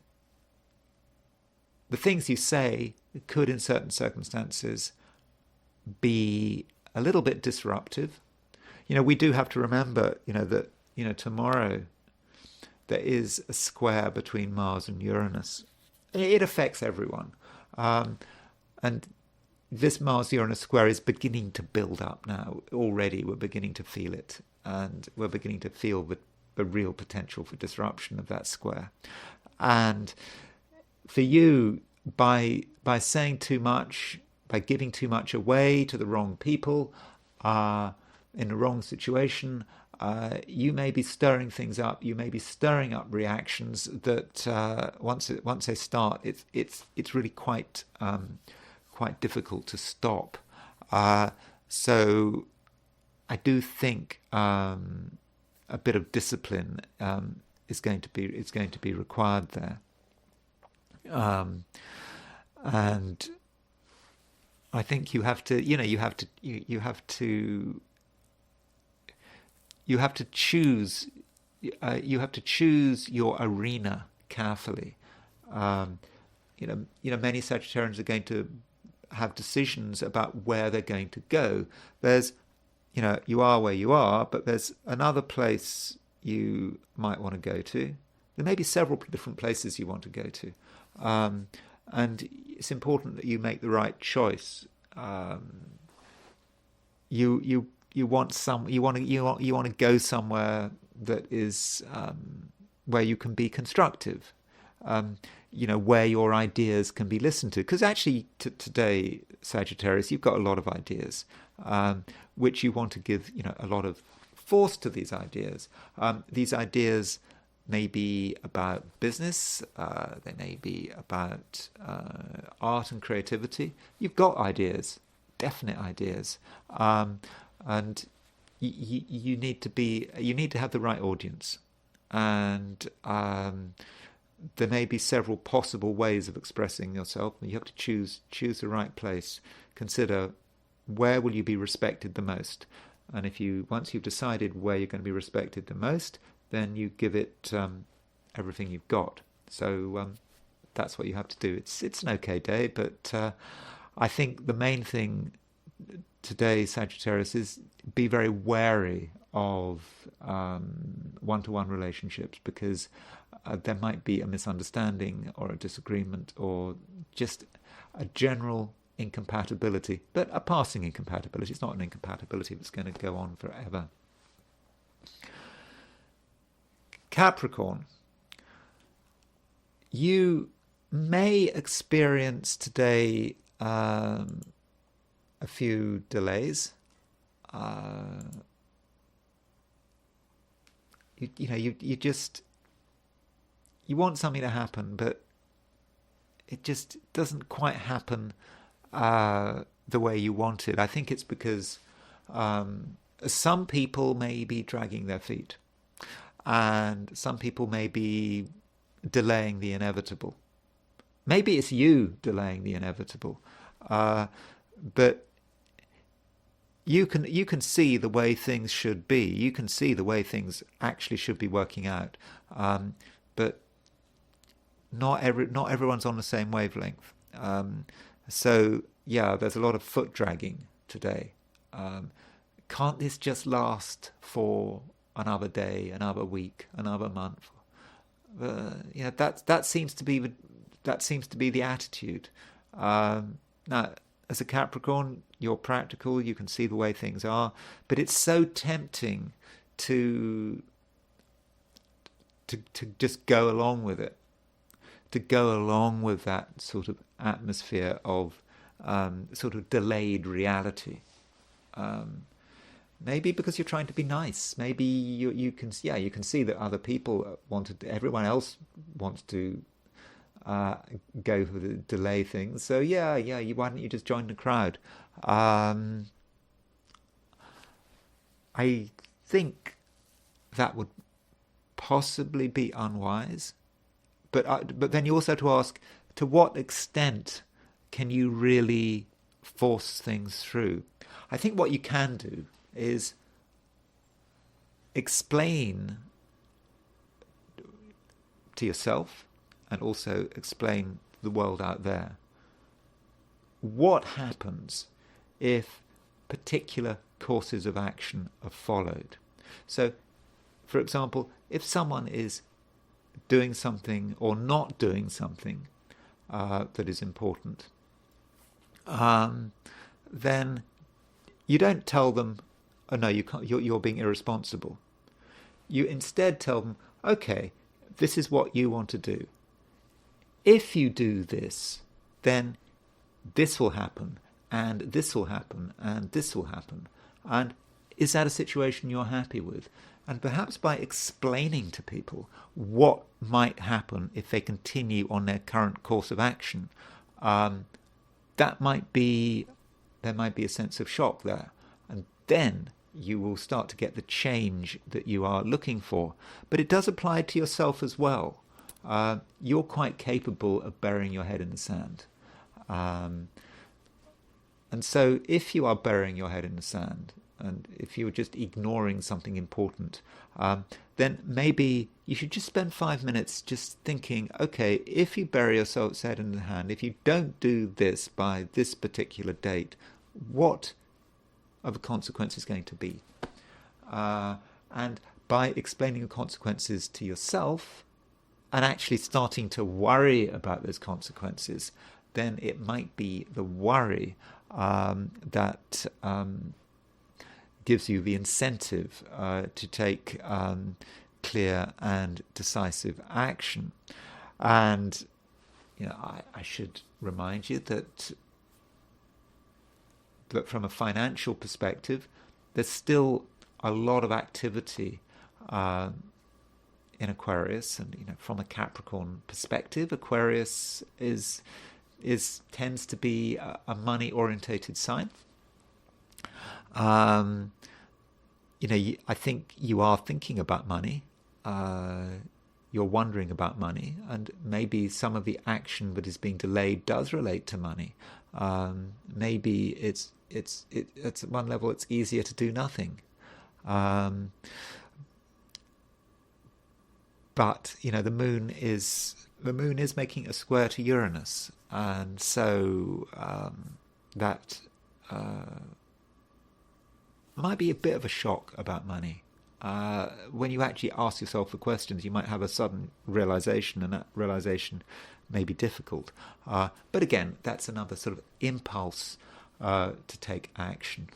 the things you say could, in certain circumstances, be a little bit disruptive. We do have to remember, that tomorrow there is a square between Mars and Uranus. It affects everyone. And this Mars-Uranus square is beginning to build up now. Already we're beginning to feel it, and we're beginning to feel the real potential for disruption of that square. And for you, by saying too much, by giving too much away to the wrong people, in the wrong situation, you may be stirring things up. You may be stirring up reactions that once they start, it's really quite difficult to stop. So I do think a bit of discipline is going to be required there, and I think you have to choose your arena carefully. Many Sagittarians are going to have decisions about where they're going to go. There's, you are where you are, but there's another place you might want to go to. There may be several different places you want to go to, and it's important that you make the right choice. You want to go somewhere that is where you can be constructive, where your ideas can be listened to. Because actually, today, Sagittarius, you've got a lot of ideas, which you want to give a lot of force to these ideas. These ideas may be about business, they may be about art and creativity. You've got ideas, definite ideas. And you need to have the right audience, and there may be several possible ways of expressing yourself. You have to choose the right place. Consider, where will you be respected the most, and once you've decided where you're going to be respected the most, then you give it everything you've got. So that's what you have to do. It's an okay day, but I think the main thing today, Sagittarius, is be very wary of one-to-one relationships, because there might be a misunderstanding or a disagreement or just a general incompatibility, but a passing incompatibility. It's not an incompatibility that's going to go on forever. Capricorn, you may experience today a few delays. You want something to happen, but it just doesn't quite happen the way you want it. I think it's because some people may be dragging their feet, and some people may be delaying the inevitable. Maybe it's you delaying the inevitable, but you can see the way things should be. You can see the way things actually should be working out, but not everyone's on the same wavelength. So yeah, there's a lot of foot dragging today. Can't this just last for another day, another week, another month? That seems to be the attitude. Now, as a Capricorn, you're practical. You can see the way things are, but it's so tempting to just go along with it, to go along with that sort of atmosphere of sort of delayed reality. Maybe because you're trying to be nice. Maybe you can see that other people everyone else wants to go for the delay things. So why don't you just join the crowd? I think that would possibly be unwise, but then you also have to ask, to what extent can you really force things through? I think what you can do is explain to yourself and also explain to the world out there what happens if particular courses of action are followed. So, for example, if someone is doing something or not doing something that is important, then you don't tell them, oh no, you can't, you're being irresponsible. You instead tell them, okay, this is what you want to do. If you do this, then this will happen, and this will happen, and this will happen. And is that a situation you're happy with? And perhaps by explaining to people what might happen if they continue on their current course of action, there might be a sense of shock there. And then you will start to get the change that you are looking for. But it does apply to yourself as well. You're quite capable of burying your head in the sand. And so if you are burying your head in the sand, and if you're just ignoring something important, then maybe you should just spend 5 minutes just thinking, okay, if you bury yourself's head in the sand, if you don't do this by this particular date, what are the consequences going to be? And by explaining the consequences to yourself and actually starting to worry about those consequences, then it might be the worry that gives you the incentive to take clear and decisive action. And I should remind you that from a financial perspective, there's still a lot of activity in Aquarius, and from a Capricorn perspective, Aquarius tends to be a money-orientated sign. I think you are thinking about money. You're wondering about money, and maybe some of the action that is being delayed does relate to money. Maybe it's at one level it's easier to do nothing. But the moon is making a square to Uranus, and so that might be a bit of a shock about money. When you actually ask yourself the questions, you might have a sudden realization, and that realization may be difficult. But again, that's another sort of impulse to take action.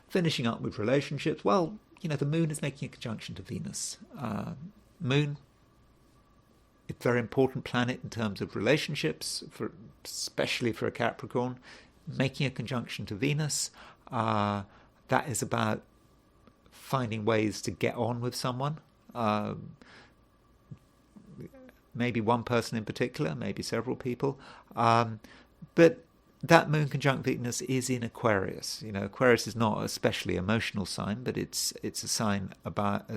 Finishing up with relationships, well, the moon is making a conjunction to Venus. Moon, a very important planet in terms of relationships, especially for a Capricorn, making a conjunction to Venus. That is about finding ways to get on with someone. Maybe one person in particular, maybe several people. But that moon conjunct Venus is in Aquarius. Aquarius is not an especially emotional sign, but it's a sign about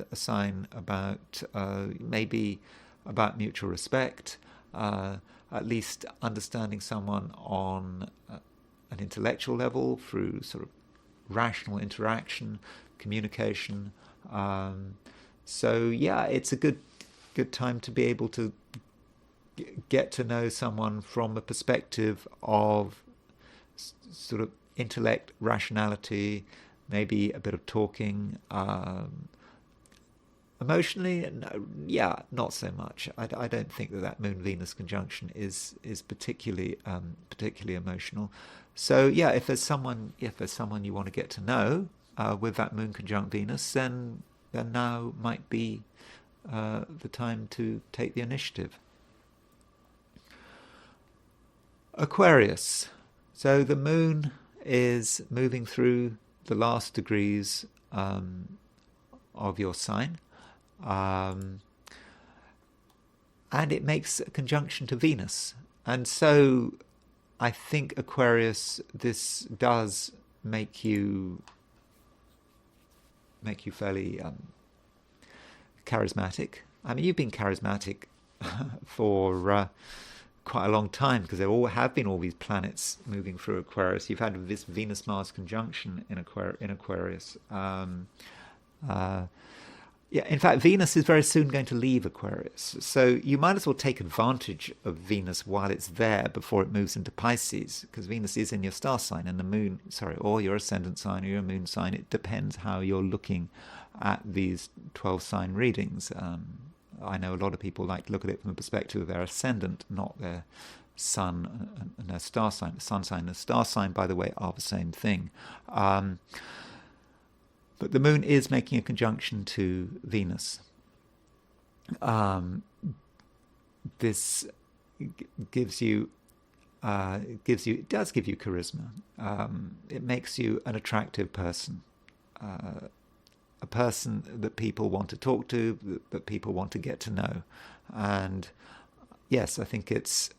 maybe about mutual respect, at least understanding someone on an intellectual level through sort of rational interaction, communication. So yeah, it's a good time to be able to get to know someone from a perspective of sort of intellect, rationality, maybe a bit of talking. Emotionally, yeah, not so much. I don't think that Moon-Venus conjunction is particularly emotional. So yeah, if there's someone you want to get to know with that Moon conjunct Venus, then now might be the time to take the initiative. Aquarius. So the moon is moving through the last degrees of your sign, and it makes a conjunction to Venus. And so I think Aquarius, this does make you fairly charismatic. I mean, you've been charismatic for quite a long time, because there have been all these planets moving through Aquarius. You've had this Venus-Mars conjunction in Aquarius. Yeah, in fact, Venus is very soon going to leave Aquarius. So you might as well take advantage of Venus while it's there before it moves into Pisces, because Venus is in your star sign, and the moon, or your ascendant sign or your moon sign. It depends how you're looking at these 12 sign readings. I know a lot of people like to look at it from the perspective of their ascendant, not their sun and their star sign. The sun sign and the star sign, by the way, are the same thing. But the moon is making a conjunction to Venus. This gives you it does give you charisma. It makes you an attractive person. A person that people want to talk to, that people want to get to know. And yes, I think it's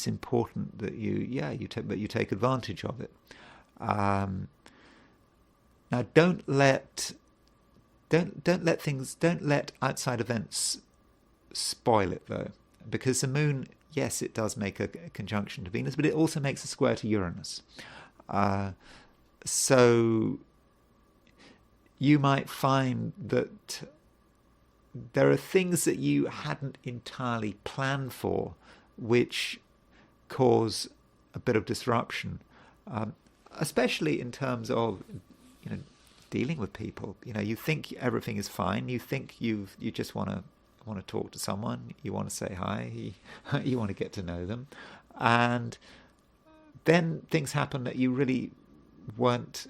important that you take advantage of it. Now, don't let outside events spoil it, though, because the moon, yes, it does make a conjunction to Venus, but it also makes a square to Uranus. So you might find that there are things that you hadn't entirely planned for, which cause a bit of disruption, especially in terms of dealing with people. You think everything is fine. You think you just want to talk to someone. You want to say hi. You want to get to know them, and then things happen that you really weren't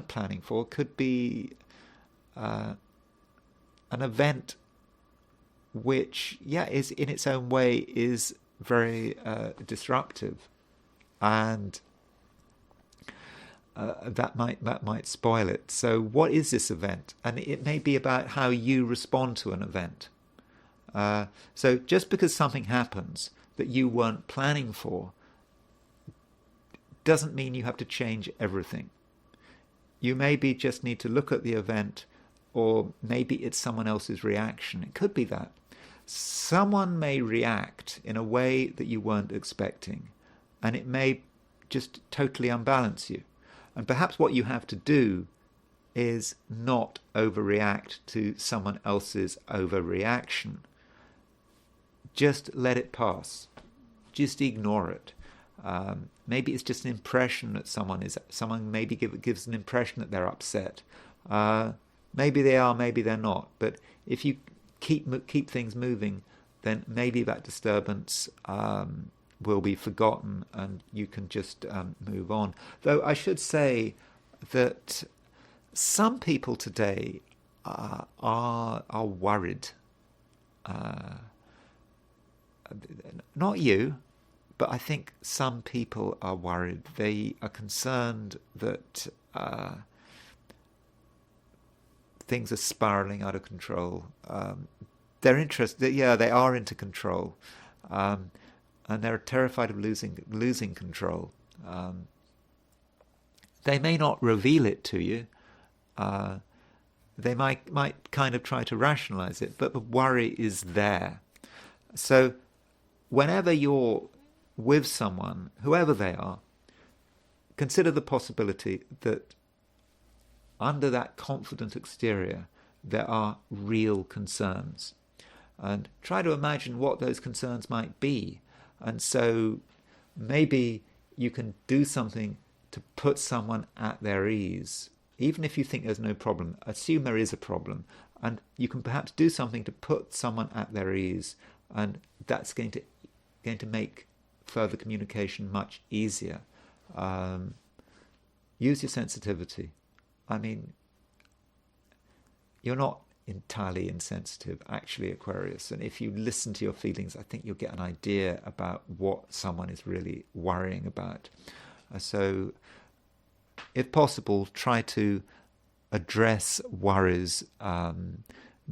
planning for. Could be an event which, is in its own way is very disruptive, and that might spoil it. So what is this event? And it may be about how you respond to an event. So just because something happens that you weren't planning for doesn't mean you have to change everything. You maybe just need to look at the event, or maybe it's someone else's reaction. It could be that. Someone may react in a way that you weren't expecting, and it may just totally unbalance you. And perhaps what you have to do is not overreact to someone else's overreaction. Just let it pass. Just ignore it. Maybe it's just an impression that someone maybe gives an impression that they're upset. Maybe they are, maybe they're not. But if you keep things moving, then maybe that disturbance will be forgotten, and you can just move on. Though I should say that some people today are worried. Not you, but I think some people are worried. They are concerned that things are spiraling out of control. They're interested. Yeah, they are into control, and they're terrified of losing control. They may not reveal it to you. They might kind of try to rationalize it, but the worry is there. So whenever you're with someone, whoever they are, consider the possibility that under that confident exterior there are real concerns, and try to imagine what those concerns might be. And so maybe you can do something to put someone at their ease. Even if you think there's no problem, assume there is a problem, and you can perhaps do something to put someone at their ease, and that's going to make further communication much easier. Use your sensitivity. I mean, you're not entirely insensitive, actually, Aquarius, and if you listen to your feelings, I think you'll get an idea about what someone is really worrying about. So if possible, try to address worries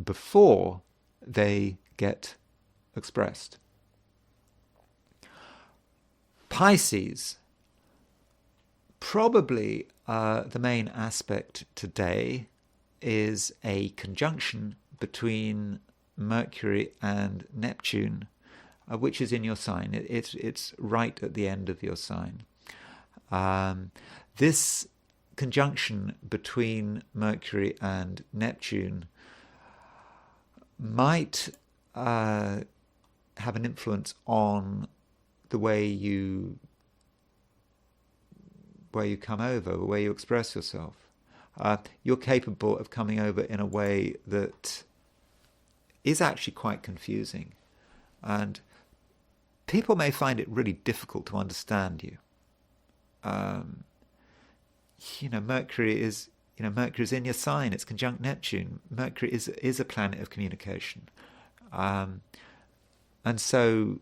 before they get expressed. Pisces, probably the main aspect today is a conjunction between Mercury and Neptune, which is in your sign. It's right at the end of your sign. This conjunction between Mercury and Neptune might have an influence on the way you come over, the way you express yourself. You're capable of coming over in a way that is actually quite confusing, and people may find it really difficult to understand you. Mercury is in your sign. It's conjunct Neptune. Mercury is a planet of communication, and so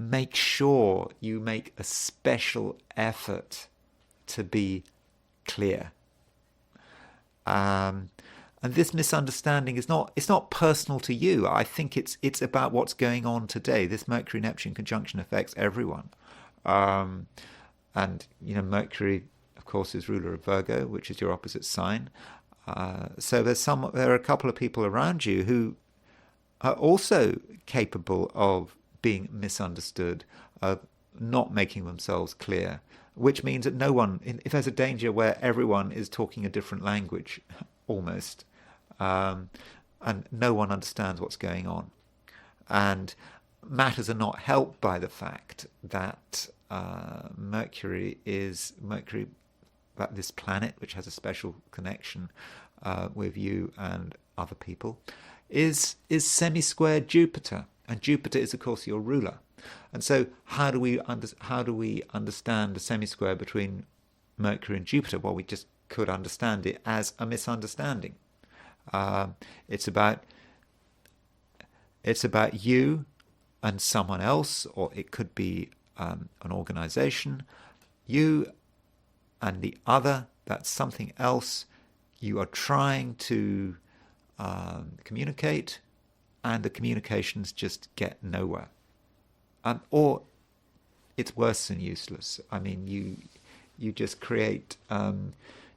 make sure you make a special effort to be clear. And this misunderstanding it's not personal to you. I think it's about what's going on today. This Mercury-Neptune conjunction affects everyone. And Mercury, of course, is ruler of Virgo, which is your opposite sign. So there are a couple of people around you who are also capable of being misunderstood, of not making themselves clear, which means that no one, if there's a danger where everyone is talking a different language, almost, and no one understands what's going on. And matters are not helped by the fact that Mercury, that this planet, which has a special connection with you and other people, is semisquare Jupiter, and Jupiter is, of course, your ruler. And so, how do we understand the semisquare between Mercury and Jupiter? Well, we just could understand it as a misunderstanding. It's about you and someone else, or it could be an organization. You and the other, that's something else. You are trying to communicate, and the communications just get nowhere. Or it's worse than useless. I mean, you just create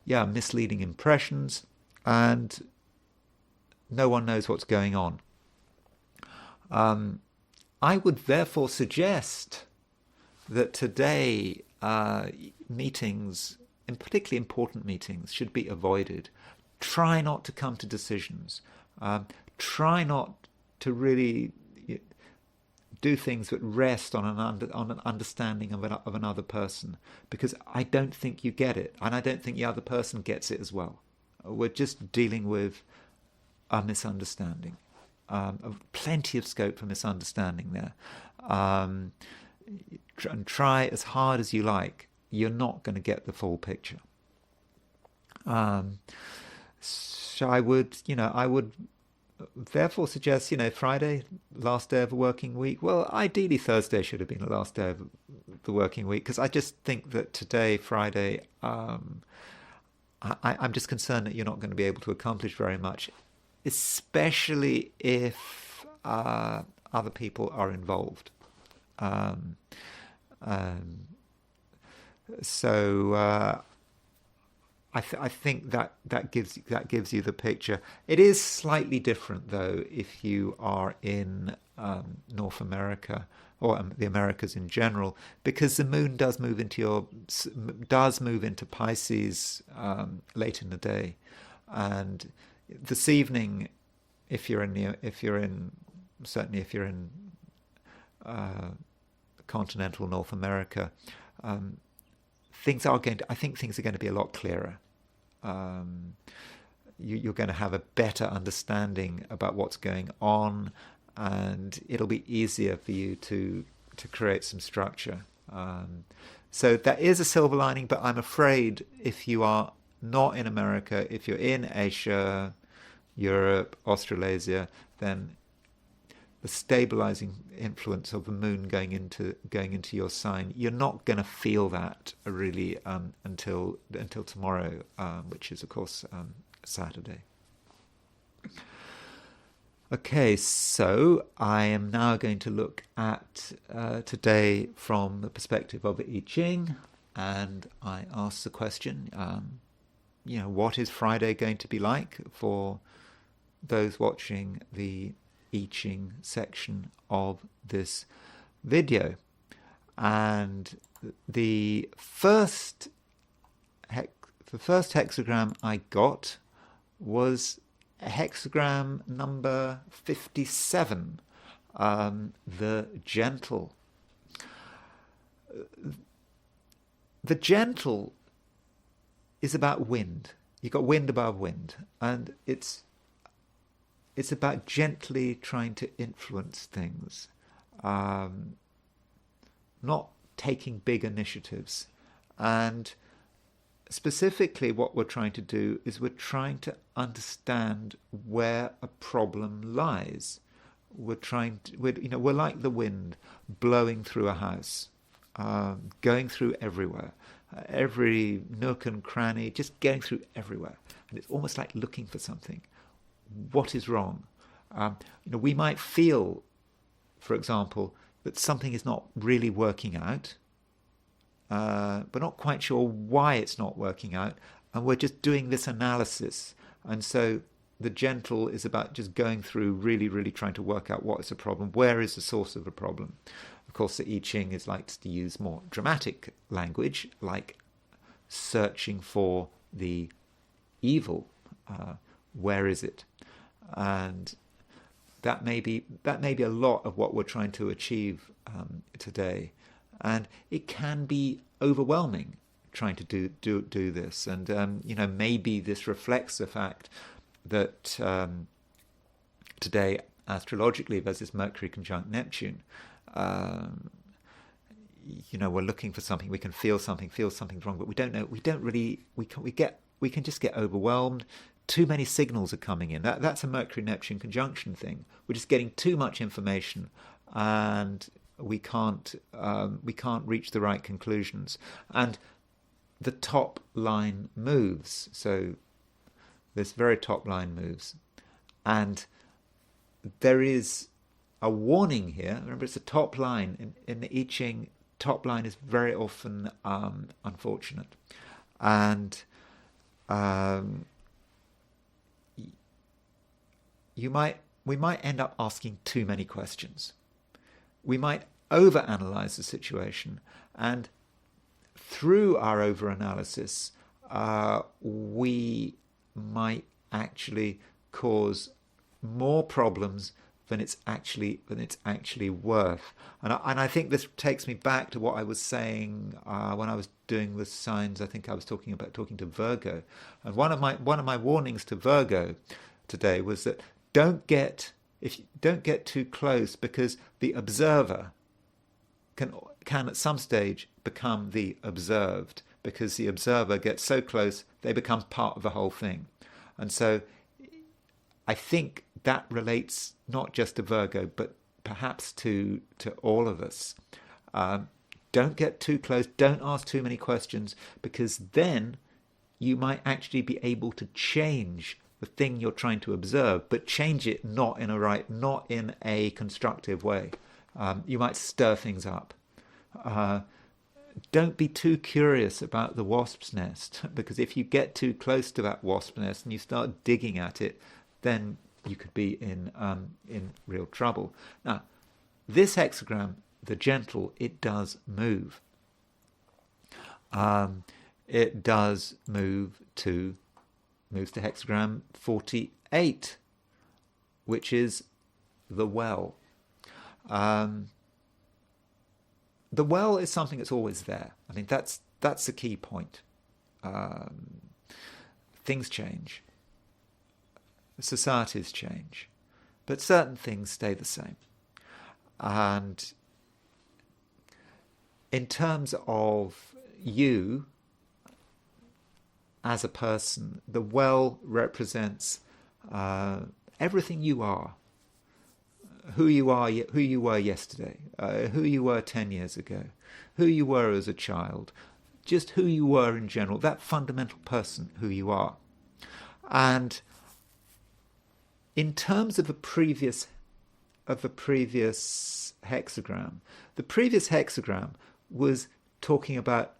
misleading impressions, and no one knows what's going on. I would therefore suggest that today meetings, and particularly important meetings, should be avoided. Try not to come to decisions. Try not to really do things that rest on an understanding of another person, because I don't think you get it, and I don't think the other person gets it as well. We're just dealing with a misunderstanding. Plenty of scope for misunderstanding there. And try as hard as you like, you're not going to get the full picture. So I would therefore suggest, Friday, last day of a working week. Well, ideally Thursday should have been the last day of the working week, because I just think that today, Friday, I'm just concerned that you're not going to be able to accomplish very much, especially if other people are involved. So I think that gives you the picture. It is slightly different though if you are in North America or the Americas in general, because the moon does move into Pisces late in the day, and this evening, if you're in continental North America, I think things are going to be a lot clearer. You're going to have a better understanding about what's going on, and it'll be easier for you to create some structure. So that is a silver lining, but I'm afraid if you are not in America, if you're in Asia, Europe, Australasia, then the stabilizing influence of the moon going into your sign, you're not going to feel that really until tomorrow, which is of course Saturday. Okay, so I am now going to look at today from the perspective of the I Ching, and I ask the question, what is Friday going to be like for those watching the I Ching section of this video? And the first hexagram I got was hexagram number 57, the gentle. The gentle is about wind. You've got wind above wind, and it's about gently trying to influence things, not taking big initiatives. And specifically what we're trying to do is we're trying to understand where a problem lies. We're like the wind blowing through a house, going through everywhere, every nook and cranny, just going through everywhere. And it's almost like looking for something. What is wrong? We might feel, for example, that something is not really working out, but not quite sure why it's not working out, and we're just doing this analysis. And so the gentle is about just going through, really, really trying to work out what is the problem, where is the source of the problem. Of course, the I Ching likes to use more dramatic language, like searching for the evil. Where is it? And that may be a lot of what we're trying to achieve today, and it can be overwhelming trying to do this. And maybe this reflects the fact that today astrologically there's this Mercury conjunct Neptune. We're looking for something, we can feel something's wrong, but we don't know. We can just get overwhelmed. Too many signals are coming in. That's a Mercury-Neptune conjunction thing. We're just getting too much information, and we can't reach the right conclusions. And the top line moves. So this very top line moves, and there is a warning here. Remember, it's a top line. In the I Ching, top line is very often unfortunate, and we might end up asking too many questions. We might overanalyze the situation, and through our overanalysis, we might actually cause more problems than it's actually worth. And I think this takes me back to what I was saying when I was doing the signs. I think I was talking to Virgo, and one of my warnings to Virgo today was that don't get too close, because the observer can at some stage become the observed, because the observer gets so close they become part of the whole thing. And so I think that relates not just to Virgo, but perhaps to all of us. Don't get too close, don't ask too many questions, because then you might actually be able to change the thing you're trying to observe, but change it not in a constructive way. You might stir things up. Don't be too curious about the wasp's nest, because if you get too close to that wasp's nest and you start digging at it, then you could be in real trouble. Now, this hexagram, the gentle, it does move. It does moves to hexagram 48, which is the well. The well is something that's always there. I mean, that's the key point. Things change. Societies change. But certain things stay the same. And in terms of you as a person, the well represents everything you are. Who you were yesterday, who you were 10 years ago, who you were as a child, just who you were in general, that fundamental person who you are. And in terms of the previous hexagram, the previous hexagram was talking about,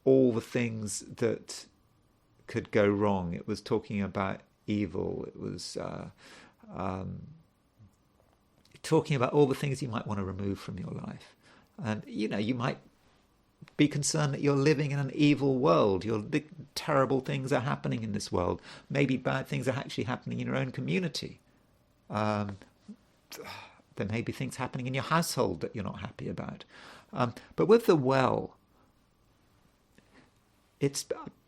all the things that could go wrong. It was talking about evil. It was talking about all the things you might want to remove from your life. And, you might be concerned that you're living in an evil world. Terrible things are happening in this world. Maybe bad things are actually happening in your own community. There may be things happening in your household that you're not happy about. But with the well,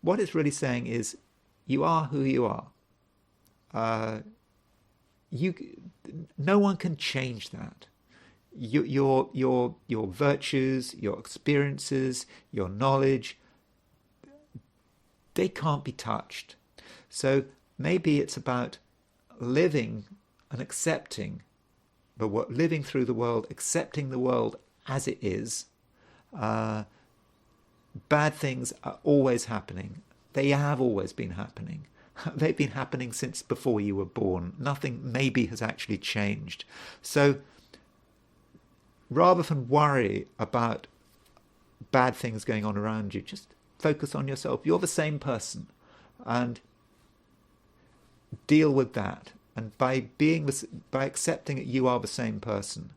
what it's really saying is you are who you are. No one can change that. Your virtues, your experiences, your knowledge, they can't be touched. So maybe it's about living and accepting living through the world, accepting the world as it is. Bad things are always happening. They have always been happening. They've been happening since before you were born. Nothing maybe has actually changed. So rather than worry about bad things going on around you, just focus on yourself. You're the same person, and deal with that. And by accepting that you are the same person,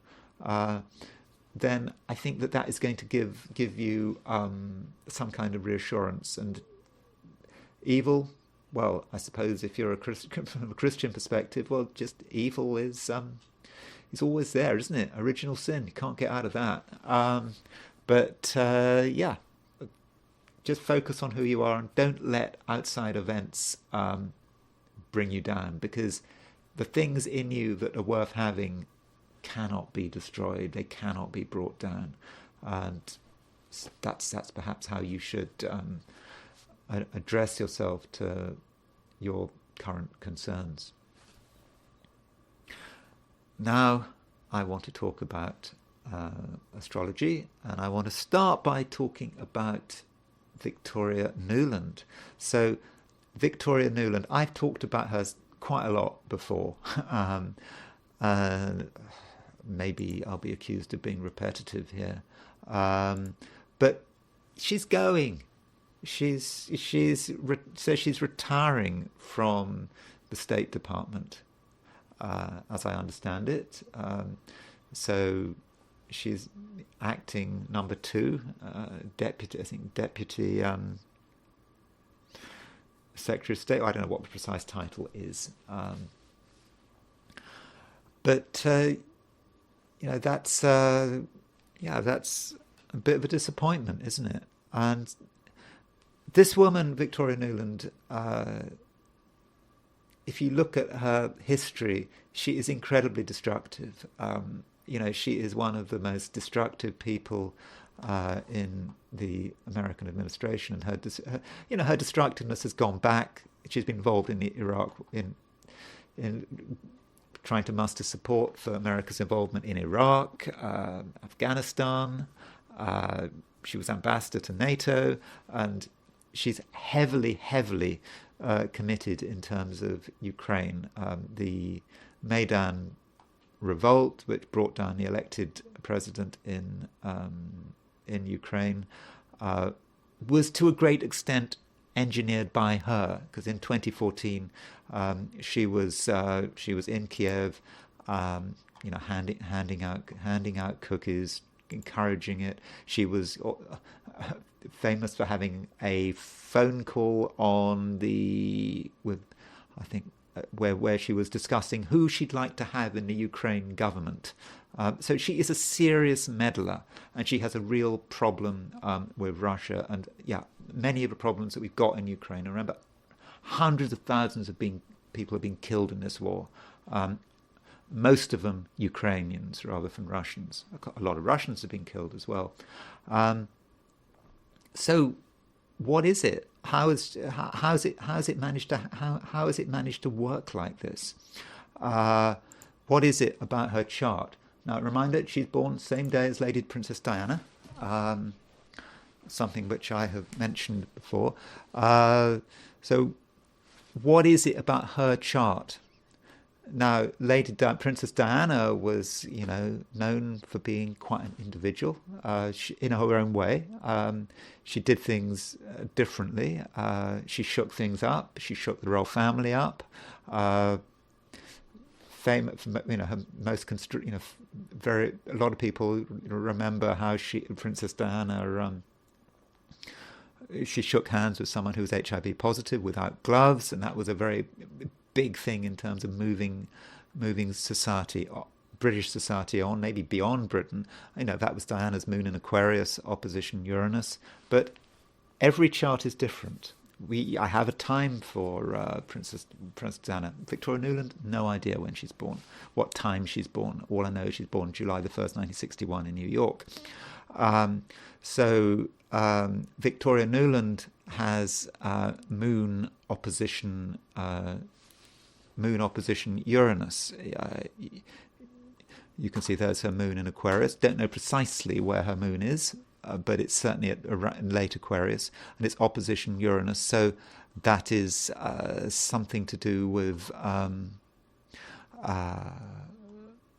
then I think that is going to give you some kind of reassurance. And evil, well, I suppose if you're from a Christian perspective, well, just evil is always there, isn't it? Original sin, you can't get out of that. Yeah, just focus on who you are and don't let outside events bring you down, because the things in you that are worth having cannot be destroyed. They cannot be brought down. And that's perhaps how you should address yourself to your current concerns. Now I want to talk about astrology, and I want to start by talking about Victoria Nuland. So Victoria Nuland, I've talked about her quite a lot before. Maybe I'll be accused of being repetitive here. But she's going. She's retiring from the State Department, as I understand it. So she's acting number 2, deputy Secretary of State. I don't know what the precise title is. But that's that's a bit of a disappointment, isn't it? And this woman, Victoria Nuland, if you look at her history, she is incredibly destructive. She is one of the most destructive people in the American administration, and her destructiveness has gone back. She's been involved in Iraq in trying to muster support for America's involvement in Iraq, Afghanistan. She was ambassador to NATO, and she's heavily committed in terms of Ukraine. The Maidan revolt, which brought down the elected president in Ukraine, was to a great extent engineered by her, because in 2014 she was in Kiev, handing out cookies, encouraging it. She was famous for having a phone call where she was discussing who she'd like to have in the Ukraine government. So she is a serious meddler, and she has a real problem with Russia. And many of the problems that we've got in Ukraine. Remember, hundreds of thousands of people have been killed in this war. Most of them Ukrainians rather than Russians. A lot of Russians have been killed as well. So, what is it? How has it managed to work like this? What is it about her chart? Now, a reminder: she's born same day as Lady Princess Diana, something which I have mentioned before. So, what is it about her chart? Now, Princess Diana was, known for being quite an individual in her own way. She did things differently. She shook things up. She shook the royal family up. Her most a lot of people remember how Princess Diana. She shook hands with someone who was HIV positive without gloves, and that was a very big thing in terms of moving society, British society on, maybe beyond Britain. That was Diana's moon in Aquarius, opposition Uranus. But every chart is different. I have a time for Princess Diana. Victoria Nuland, no idea when she's born, what time she's born. All I know is she's born July the 1st, 1961 in New York. So Victoria Nuland has moon opposition Uranus. You can see there's her moon in Aquarius. Don't know precisely where her moon is, but it's certainly in late Aquarius, and it's opposition Uranus. So that is something to do with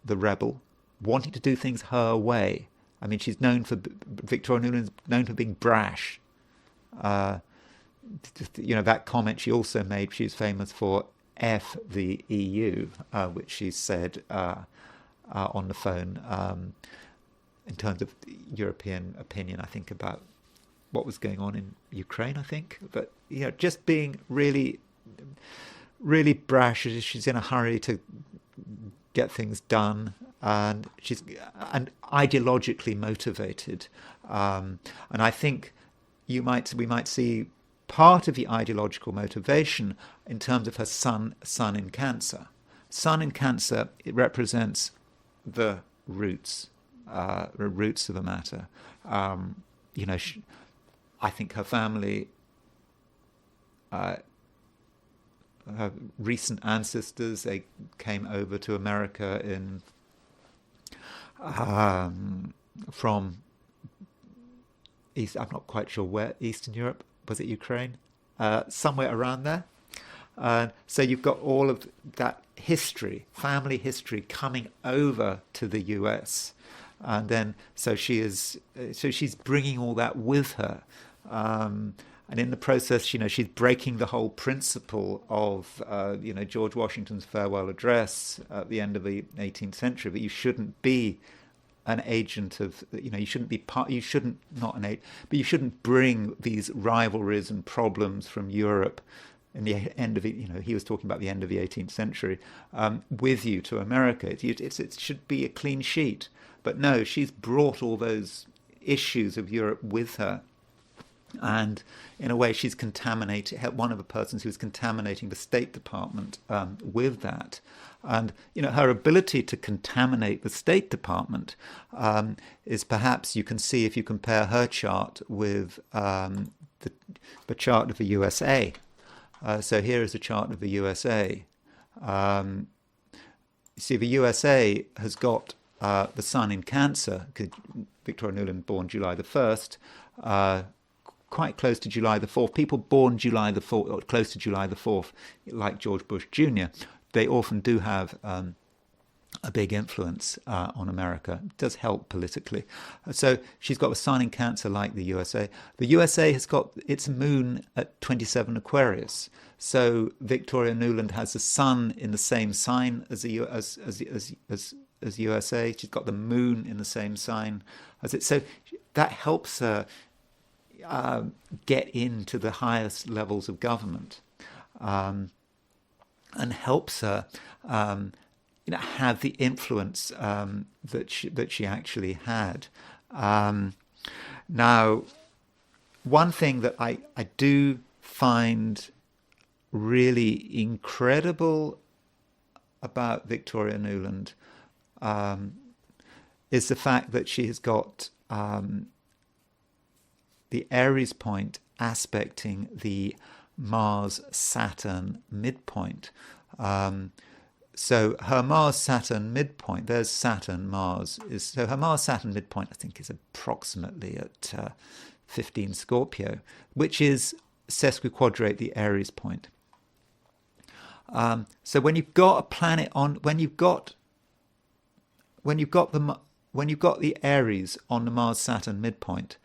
the rebel wanting to do things her way. I mean, Victoria Nuland's known for being brash. That comment she also made, she's famous for F the EU, which she said on the phone in terms of European opinion, I think, about what was going on in Ukraine, I think. But, just being really, really brash. She's in a hurry to get things done, and she's ideologically motivated. And I think we might see part of the ideological motivation in terms of her sun in Cancer. Sun in Cancer, it represents the roots of the matter. I think her family, her recent ancestors, they came over to America from East. I'm not quite sure where, Eastern Europe. Was it Ukraine? Somewhere around there. So you've got all of that history, family history, coming over to the US, and then so she's bringing all that with her, and in the process, she's breaking the whole principle of George Washington's farewell address at the end of the 18th century. But you shouldn't be an agent of, you shouldn't bring these rivalries and problems from Europe in the end of he was talking about the end of the 18th century, with you to America. It should be a clean sheet. But no, she's brought all those issues of Europe with her. And in a way, she's contaminated, one of the persons who's contaminating the State Department with that. And, her ability to contaminate the State Department is perhaps, you can see if you compare her chart with the chart of the USA. So here is a chart of the USA. You see, the USA has got the Sun in Cancer. Victoria Nuland born July the 1st. Quite close to July the 4th. People born July the 4th, or close to July the 4th, like George Bush Jr., they often do have a big influence on America. It does help politically. So she's got a Sun in Cancer like the USA. The USA has got its moon at 27 Aquarius. So Victoria Nuland has the Sun in the same sign as USA. She's got the moon in the same sign as it. So that helps her get into the highest levels of government, and helps her have the influence that she actually had. Now, one thing that I do find really incredible about Victoria Nuland is the fact that she has got the Aries point aspecting the Mars-Saturn midpoint. So her Mars-Saturn midpoint, there's Saturn, Mars, so her Mars-Saturn midpoint, I think, is approximately at 15 Scorpio, which is sesquiquadrate the Aries point. So when you've got a planet on, when you've got the Aries on the Mars-Saturn midpoint,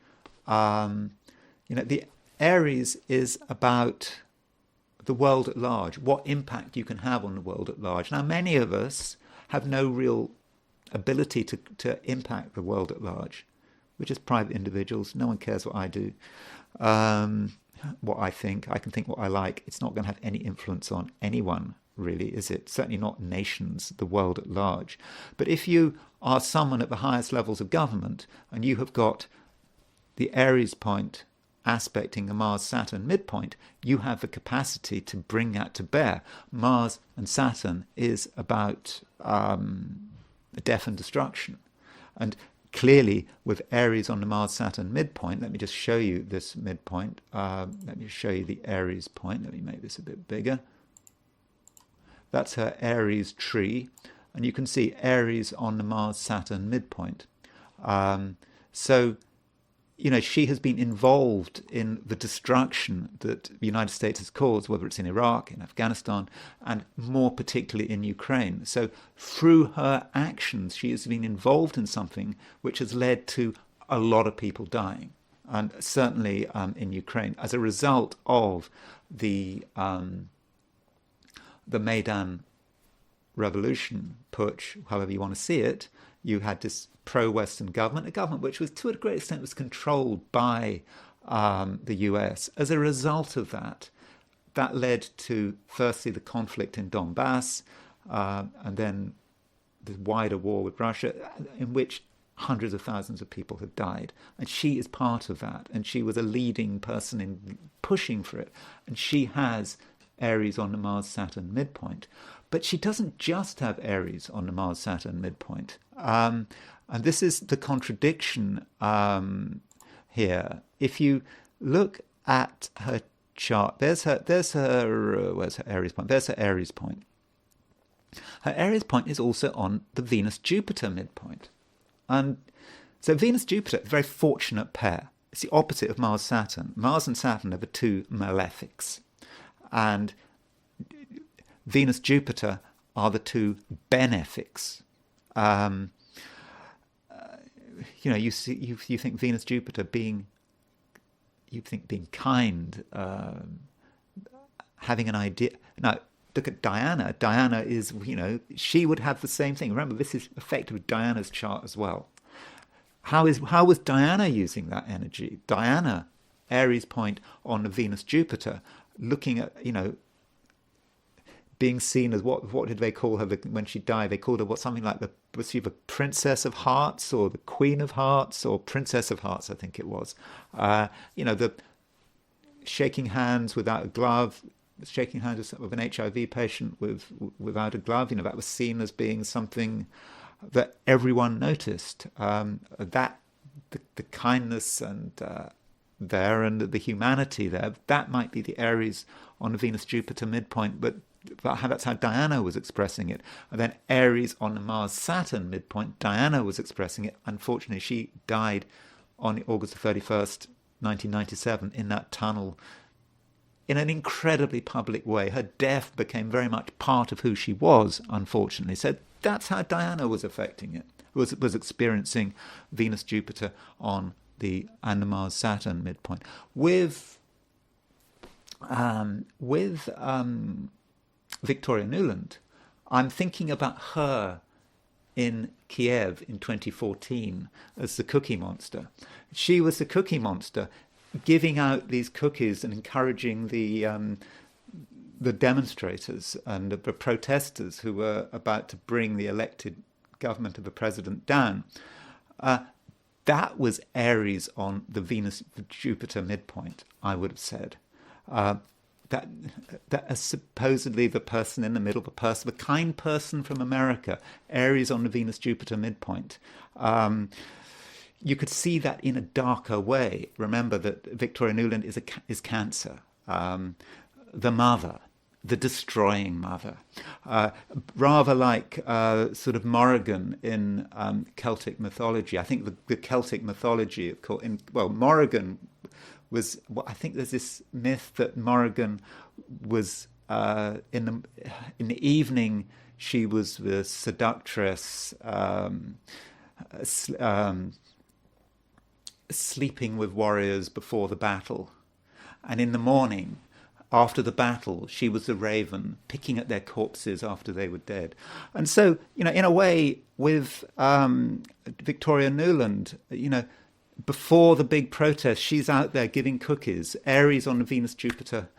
the Aries is about the world at large, what impact you can have on the world at large. Now, many of us have no real ability to impact the world at large. We're just private individuals. No one cares what I do, what I think. I can think what I like. It's not going to have any influence on anyone, really, is it? Certainly not nations, the world at large. But if you are someone at the highest levels of government and you have got the Aries point aspecting the Mars-Saturn midpoint, you have the capacity to bring that to bear. Mars and Saturn is about death and destruction. And clearly, with Aries on the Mars-Saturn midpoint, let me just show you this midpoint. Let me show you the Aries point. Let me make this a bit bigger. That's her Aries tree. And you can see Aries on the Mars-Saturn midpoint. So, she has been involved in the destruction that the United States has caused, whether it's in Iraq, in Afghanistan, and more particularly in Ukraine. So through her actions, she has been involved in something which has led to a lot of people dying, and certainly in Ukraine, as a result of the Maidan revolution, putsch, however you want to see it. You had this pro-Western government, a government which was, to a great extent, was controlled by the US. As a result of that, that led to, firstly, the conflict in Donbass, and then the wider war with Russia, in which hundreds of thousands of people have died. And she is part of that, and she was a leading person in pushing for it. And she has Aries on the Mars-Saturn midpoint. But she doesn't just have Aries on the Mars-Saturn midpoint. And this is the contradiction here. If you look at her chart, where's her Aries point? There's her Aries point. Her Aries point is also on the Venus-Jupiter midpoint. And so Venus-Jupiter, a very fortunate pair. It's the opposite of Mars-Saturn. Mars and Saturn are the two malefics. And Venus-Jupiter are the two benefics. You think Venus-Jupiter being kind, having an idea. Now, look at Diana. Diana is, she would have the same thing. Remember, this is effective with Diana's chart as well. How was Diana using that energy? Diana, Aries point on the Venus-Jupiter, looking at, being seen as what did they call her when she died? They called her something like was she the Princess of Hearts or the Queen of Hearts or Princess of Hearts, I think it was. The shaking hands without a glove, shaking hands with an HIV patient without a glove. That was seen as being something that everyone noticed. That the kindness and and the humanity there, that might be the Aries on the Venus-Jupiter midpoint, but that's how Diana was expressing it. And then Aries on the Mars-Saturn midpoint, Diana was expressing it. Unfortunately, she died on August 31st, 1997, in that tunnel in an incredibly public way. Her death became very much part of who she was, unfortunately. So that's how Diana was affecting it, was experiencing Venus-Jupiter on the Mars-Saturn midpoint. With Victoria Nuland, I'm thinking about her in Kiev in 2014 as the Cookie Monster. She was the Cookie Monster, giving out these cookies and encouraging the demonstrators and the protesters who were about to bring the elected government of the president down. That was Aries on the Venus-Jupiter midpoint, I would have said. That is supposedly the person in the middle, the kind person from America, Aries on the Venus-Jupiter midpoint. You could see that in a darker way. Remember that Victoria Nuland is Cancer, the mother, the destroying mother, rather like sort of Morrigan in Celtic mythology. I think the Celtic mythology, Morrigan was, I think there's this myth that Morrigan was in the evening, she was the seductress, sleeping with warriors before the battle, and in the morning, after the battle, she was the raven picking at their corpses after they were dead. And so, in a way, with Victoria Nuland, before the big protest, she's out there giving cookies. Aries on the Venus-Jupiter,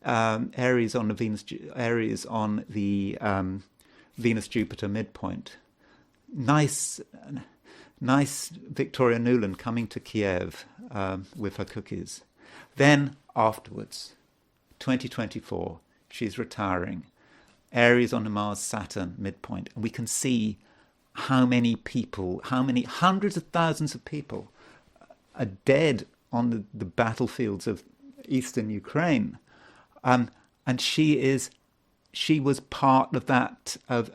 Aries on the Venus-Jupiter midpoint. Nice Victoria Nuland coming to Kiev with her cookies. Then afterwards, 2024, she's retiring. Aries on the Mars-Saturn midpoint. And we can see how many hundreds of thousands of people are dead on the battlefields of eastern Ukraine, and she was part of that of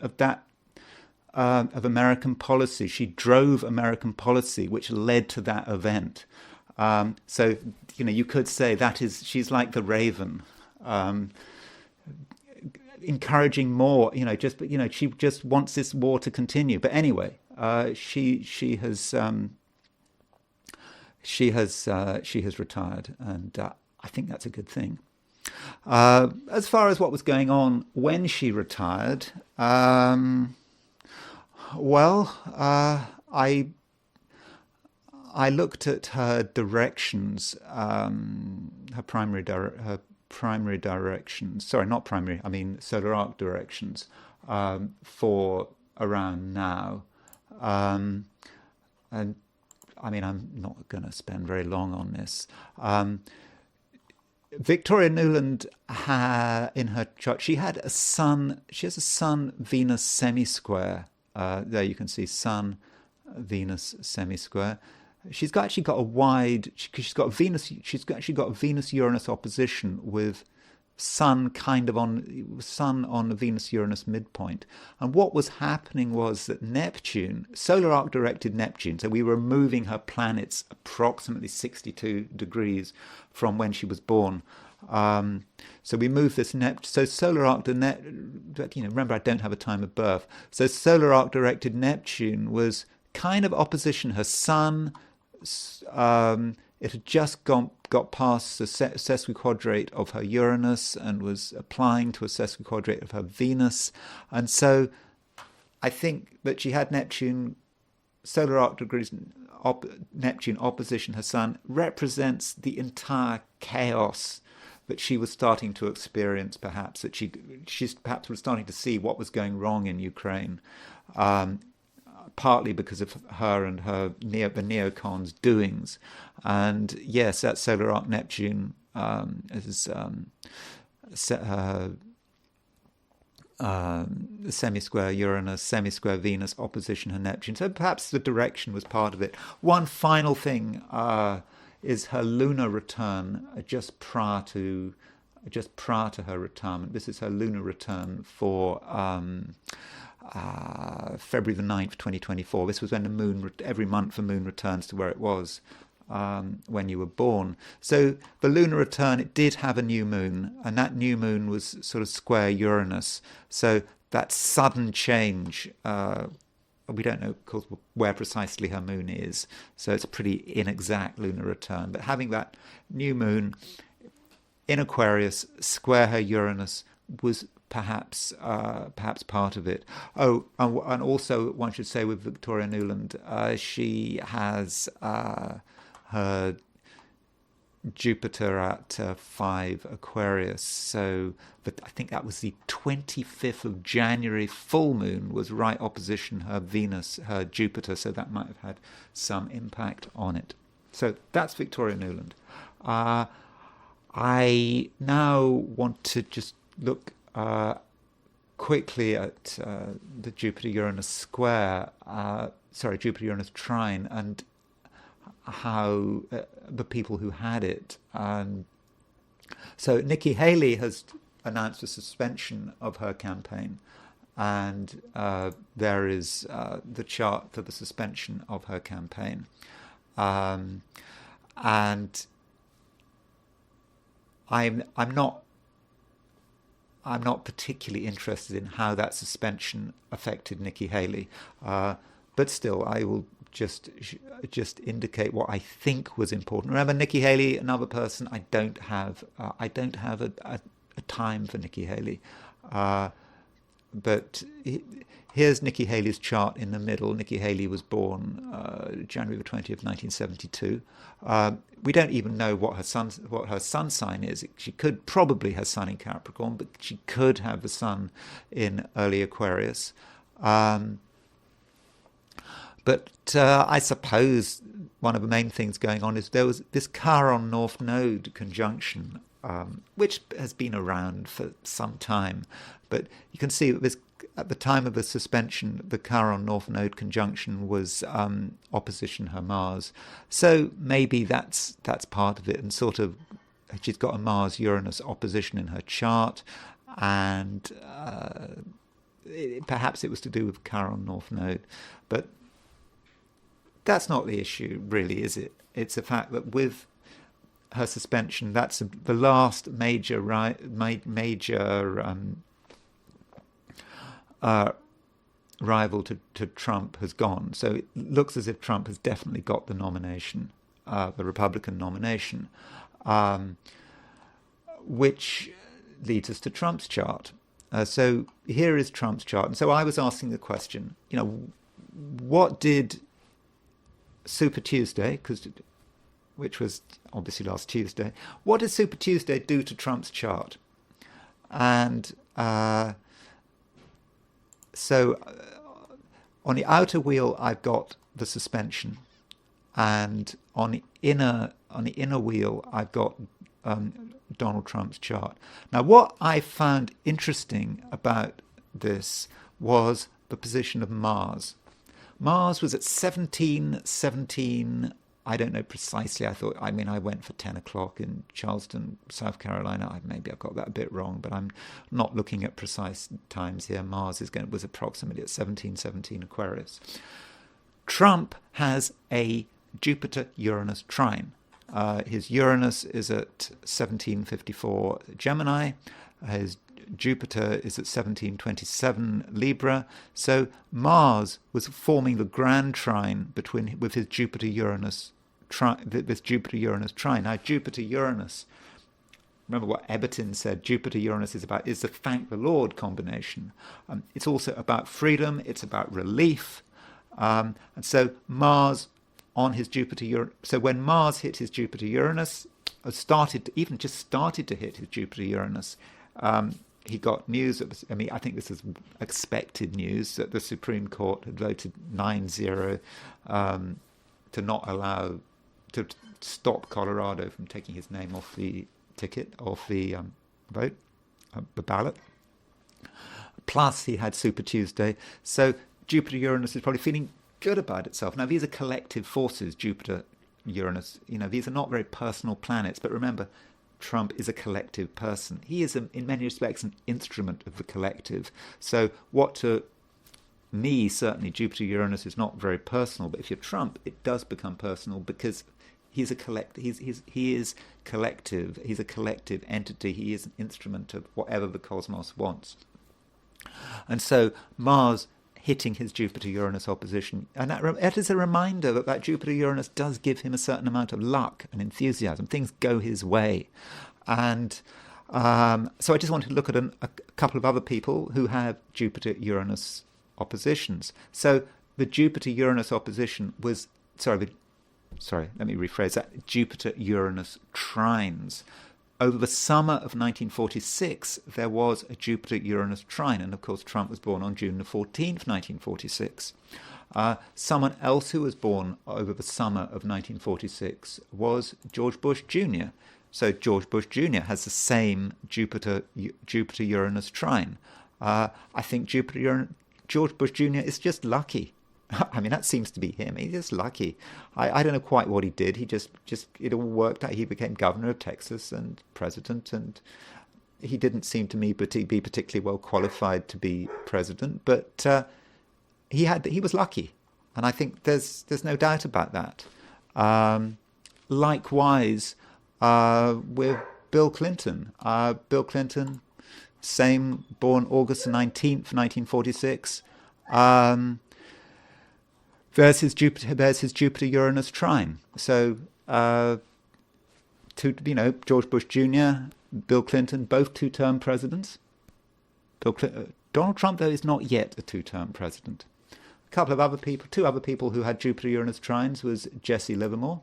American policy. She drove American policy, which led to that event. So you could say she's like the raven, encouraging more. She just wants this war to continue. But anyway, she has retired, and I think that's a good thing. As far as what was going on when she retired, I looked at her directions, her primary directions. Sorry, not primary. I mean solar arc directions for around now, and. I'm not going to spend very long on this. Victoria Nuland in her chart, she has a Sun Venus semisquare. There you can see Sun Venus semisquare. She's actually got a Venus Uranus opposition with Sun on the Venus-Uranus midpoint. And what was happening was that Neptune, solar arc directed Neptune, so we were moving her planets approximately 62 degrees from when she was born. So we moved this so solar arc remember I don't have a time of birth. So solar arc directed Neptune was kind of opposition her Sun. It had just got past the sesquiquadrate of her Uranus and was applying to a sesquiquadrate of her Venus. And so I think that she had Neptune, solar arc degrees, Neptune opposition her Sun, represents the entire chaos that she was starting to experience, perhaps, that she's perhaps was starting to see what was going wrong in Ukraine, partly because of her and the neocons' doings. And yes, that solar arc Neptune is semisquare Uranus, semisquare Venus, opposition her Neptune. So perhaps the direction was part of it. One final thing is her lunar return just prior to her retirement. This is her lunar return for February the 9th, 2024. This was when the moon, every month the moon returns to where it was when you were born. So the lunar return, it did have a new moon, and that new moon was sort of square Uranus. So that sudden change, we don't know, of course, where precisely her moon is. So it's a pretty inexact lunar return. But having that new moon in Aquarius square her Uranus was perhaps part of it. Oh, and also one should say with Victoria Nuland, she has her Jupiter at 5 Aquarius. So, but I think that was the 25th of January full moon was right opposition her Venus, her Jupiter. So that might have had some impact on it. So that's Victoria Nuland. I now want to just look quickly at the Jupiter-Uranus square, Jupiter-Uranus trine, and how the people who had it. So Nikki Haley has announced a suspension of her campaign, and there is the chart for the suspension of her campaign. And I'm not particularly interested in how that suspension affected Nikki Haley, but still, I will just indicate what I think was important. Remember, Nikki Haley, another person. I don't have a time for Nikki Haley, but here's Nikki Haley's chart in the middle. Nikki Haley was born January the 20th, 1972. We don't even know what her sun sign is. She could probably have sun in Capricorn, but she could have the sun in early Aquarius. But I suppose one of the main things going on is there was this Chiron North Node conjunction, which has been around for some time. But you can see that at the time of the suspension, the Chiron North Node conjunction was opposition her Mars. So maybe that's part of it, and sort of she's got a Mars-Uranus opposition in her chart, and perhaps it was to do with Chiron North Node. But that's not the issue, really, is it? It's the fact that with her suspension, that's the last major rival to Trump has gone. So it looks as if Trump has definitely got the nomination, the Republican nomination, which leads us to Trump's chart. So here is Trump's chart. And so I was asking the question, what did Super Tuesday, which was obviously last Tuesday, what did Super Tuesday do to Trump's chart? And so on the outer wheel, I've got the suspension, and on the inner wheel, I've got Donald Trump's chart. Now, what I found interesting about this was the position of Mars. Mars was at 1717. I don't know precisely. I went for 10 o'clock in Charleston, South Carolina. Maybe I've got that a bit wrong, but I'm not looking at precise times here. Mars was approximately at 1717 Aquarius. Trump has a Jupiter-Uranus trine. His Uranus is at 1754 Gemini. His Jupiter is at 1727 Libra. So Mars was forming the grand trine with his Jupiter-Uranus trine. Now Jupiter-Uranus, remember what Eberton said, Jupiter-Uranus is the thank the Lord combination. It's also about freedom, it's about relief. And so Mars on his Jupiter-Uranus, so when Mars hit his Jupiter-Uranus, just started to hit his Jupiter-Uranus, he got news that was, I mean, I think this is expected news, that the Supreme Court had voted 9-0 to not allow, to stop Colorado from taking his name off the ticket, off the vote, the ballot. Plus, he had Super Tuesday. So Jupiter-Uranus is probably feeling good about itself. Now, these are collective forces, Jupiter-Uranus. These are not very personal planets. But remember, Trump is a collective person. He is, in many respects, an instrument of the collective. So what to me, certainly, Jupiter-Uranus is not very personal. But if you're Trump, it does become personal because he's a he is collective. He's a collective entity. He is an instrument of whatever the cosmos wants. And so Mars hitting his Jupiter-Uranus opposition, and that is a reminder that Jupiter-Uranus does give him a certain amount of luck and enthusiasm. Things go his way. And so I just wanted to look at a couple of other people who have Jupiter-Uranus oppositions. So the Jupiter-Uranus opposition was, let me rephrase that, Jupiter-Uranus trines. Over the summer of 1946, there was a Jupiter-Uranus trine, and of course Trump was born on June the 14th, 1946. Someone else who was born over the summer of 1946 was George Bush Jr. So George Bush Jr. has the same Jupiter-Uranus trine. I think George Bush Jr. is just lucky. I mean, that seems to be him. He's just lucky. I don't know quite what he did. He just it all worked out. He became governor of Texas and president, and he didn't seem to me to be particularly well qualified to be president. But he was lucky, and I think there's no doubt about that. Likewise with Bill Clinton. Bill Clinton, same, born August 19th, 1946. There's his Jupiter-Uranus trine. So, George Bush Jr., Bill Clinton, both two-term presidents. Donald Trump, though, is not yet a two-term president. Two other people who had Jupiter-Uranus trines was Jesse Livermore,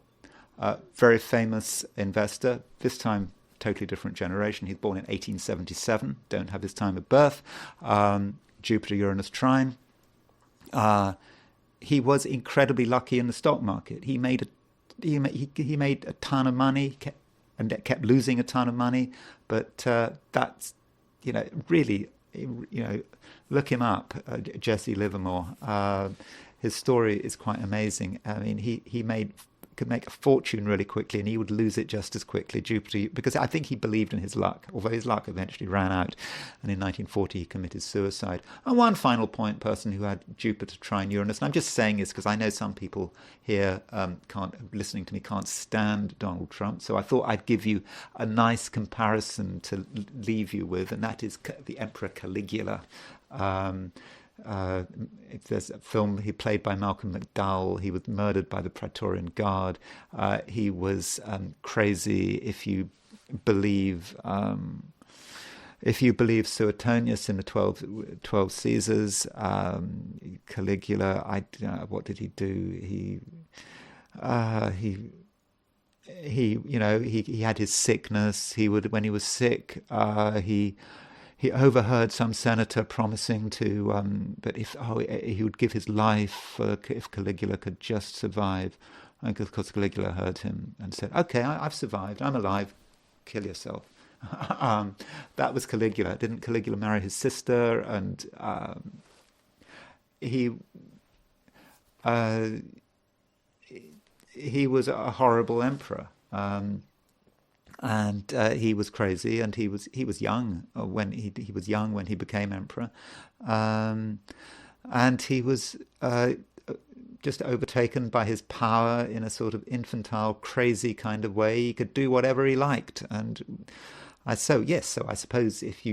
very famous investor, this time totally different generation. He's born in 1877, don't have his time of birth. Jupiter-Uranus trine. He was incredibly lucky in the stock market. He made a ton of money and kept losing a ton of money. But that's, really, look him up, Jesse Livermore. His story is quite amazing. I mean, he could make a fortune really quickly, and he would lose it just as quickly, because I think he believed in his luck, although his luck eventually ran out, and in 1940 he committed suicide. And one final point, person who had Jupiter trine Uranus, and I'm just saying this because I know some people here listening to me can't stand Donald Trump, so I thought I'd give you a nice comparison to leave you with, and that is the Emperor Caligula. There's a film he played by Malcolm McDowell. He was murdered by the Praetorian Guard. He was crazy. If you believe Suetonius in the 12 Caesars, Caligula, what did he do? He had his sickness. When he was sick, he overheard some senator promising that he would give his life if Caligula could just survive. And of course, Caligula heard him and said, "Okay, I've survived. I'm alive. Kill yourself." That was Caligula. Didn't Caligula marry his sister? And he was a horrible emperor. And he was crazy, and he was young when he became emperor, and he was just overtaken by his power in a sort of infantile, crazy kind of way. He could do whatever he liked, and so I suppose if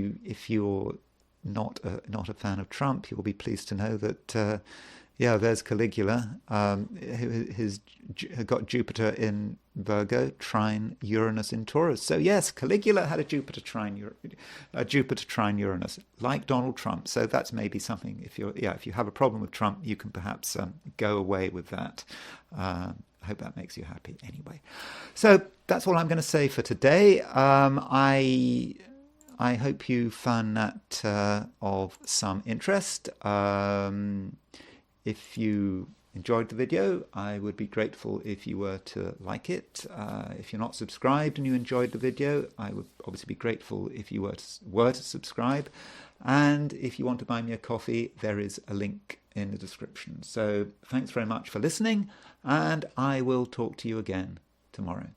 you're not a fan of Trump, you'll be pleased to know that. There's Caligula, who's got Jupiter in Virgo, trine Uranus in Taurus. So yes, Caligula had a Jupiter trine Uranus, like Donald Trump. So that's maybe something. If you have a problem with Trump, you can perhaps go away with that. I hope that makes you happy anyway. So that's all I'm going to say for today. I hope you found that of some interest. If you enjoyed the video, I would be grateful if you were to like it. If you're not subscribed and you enjoyed the video, I would obviously be grateful if you were to subscribe. And if you want to buy me a coffee, there is a link in the description. So thanks very much for listening, and I will talk to you again tomorrow.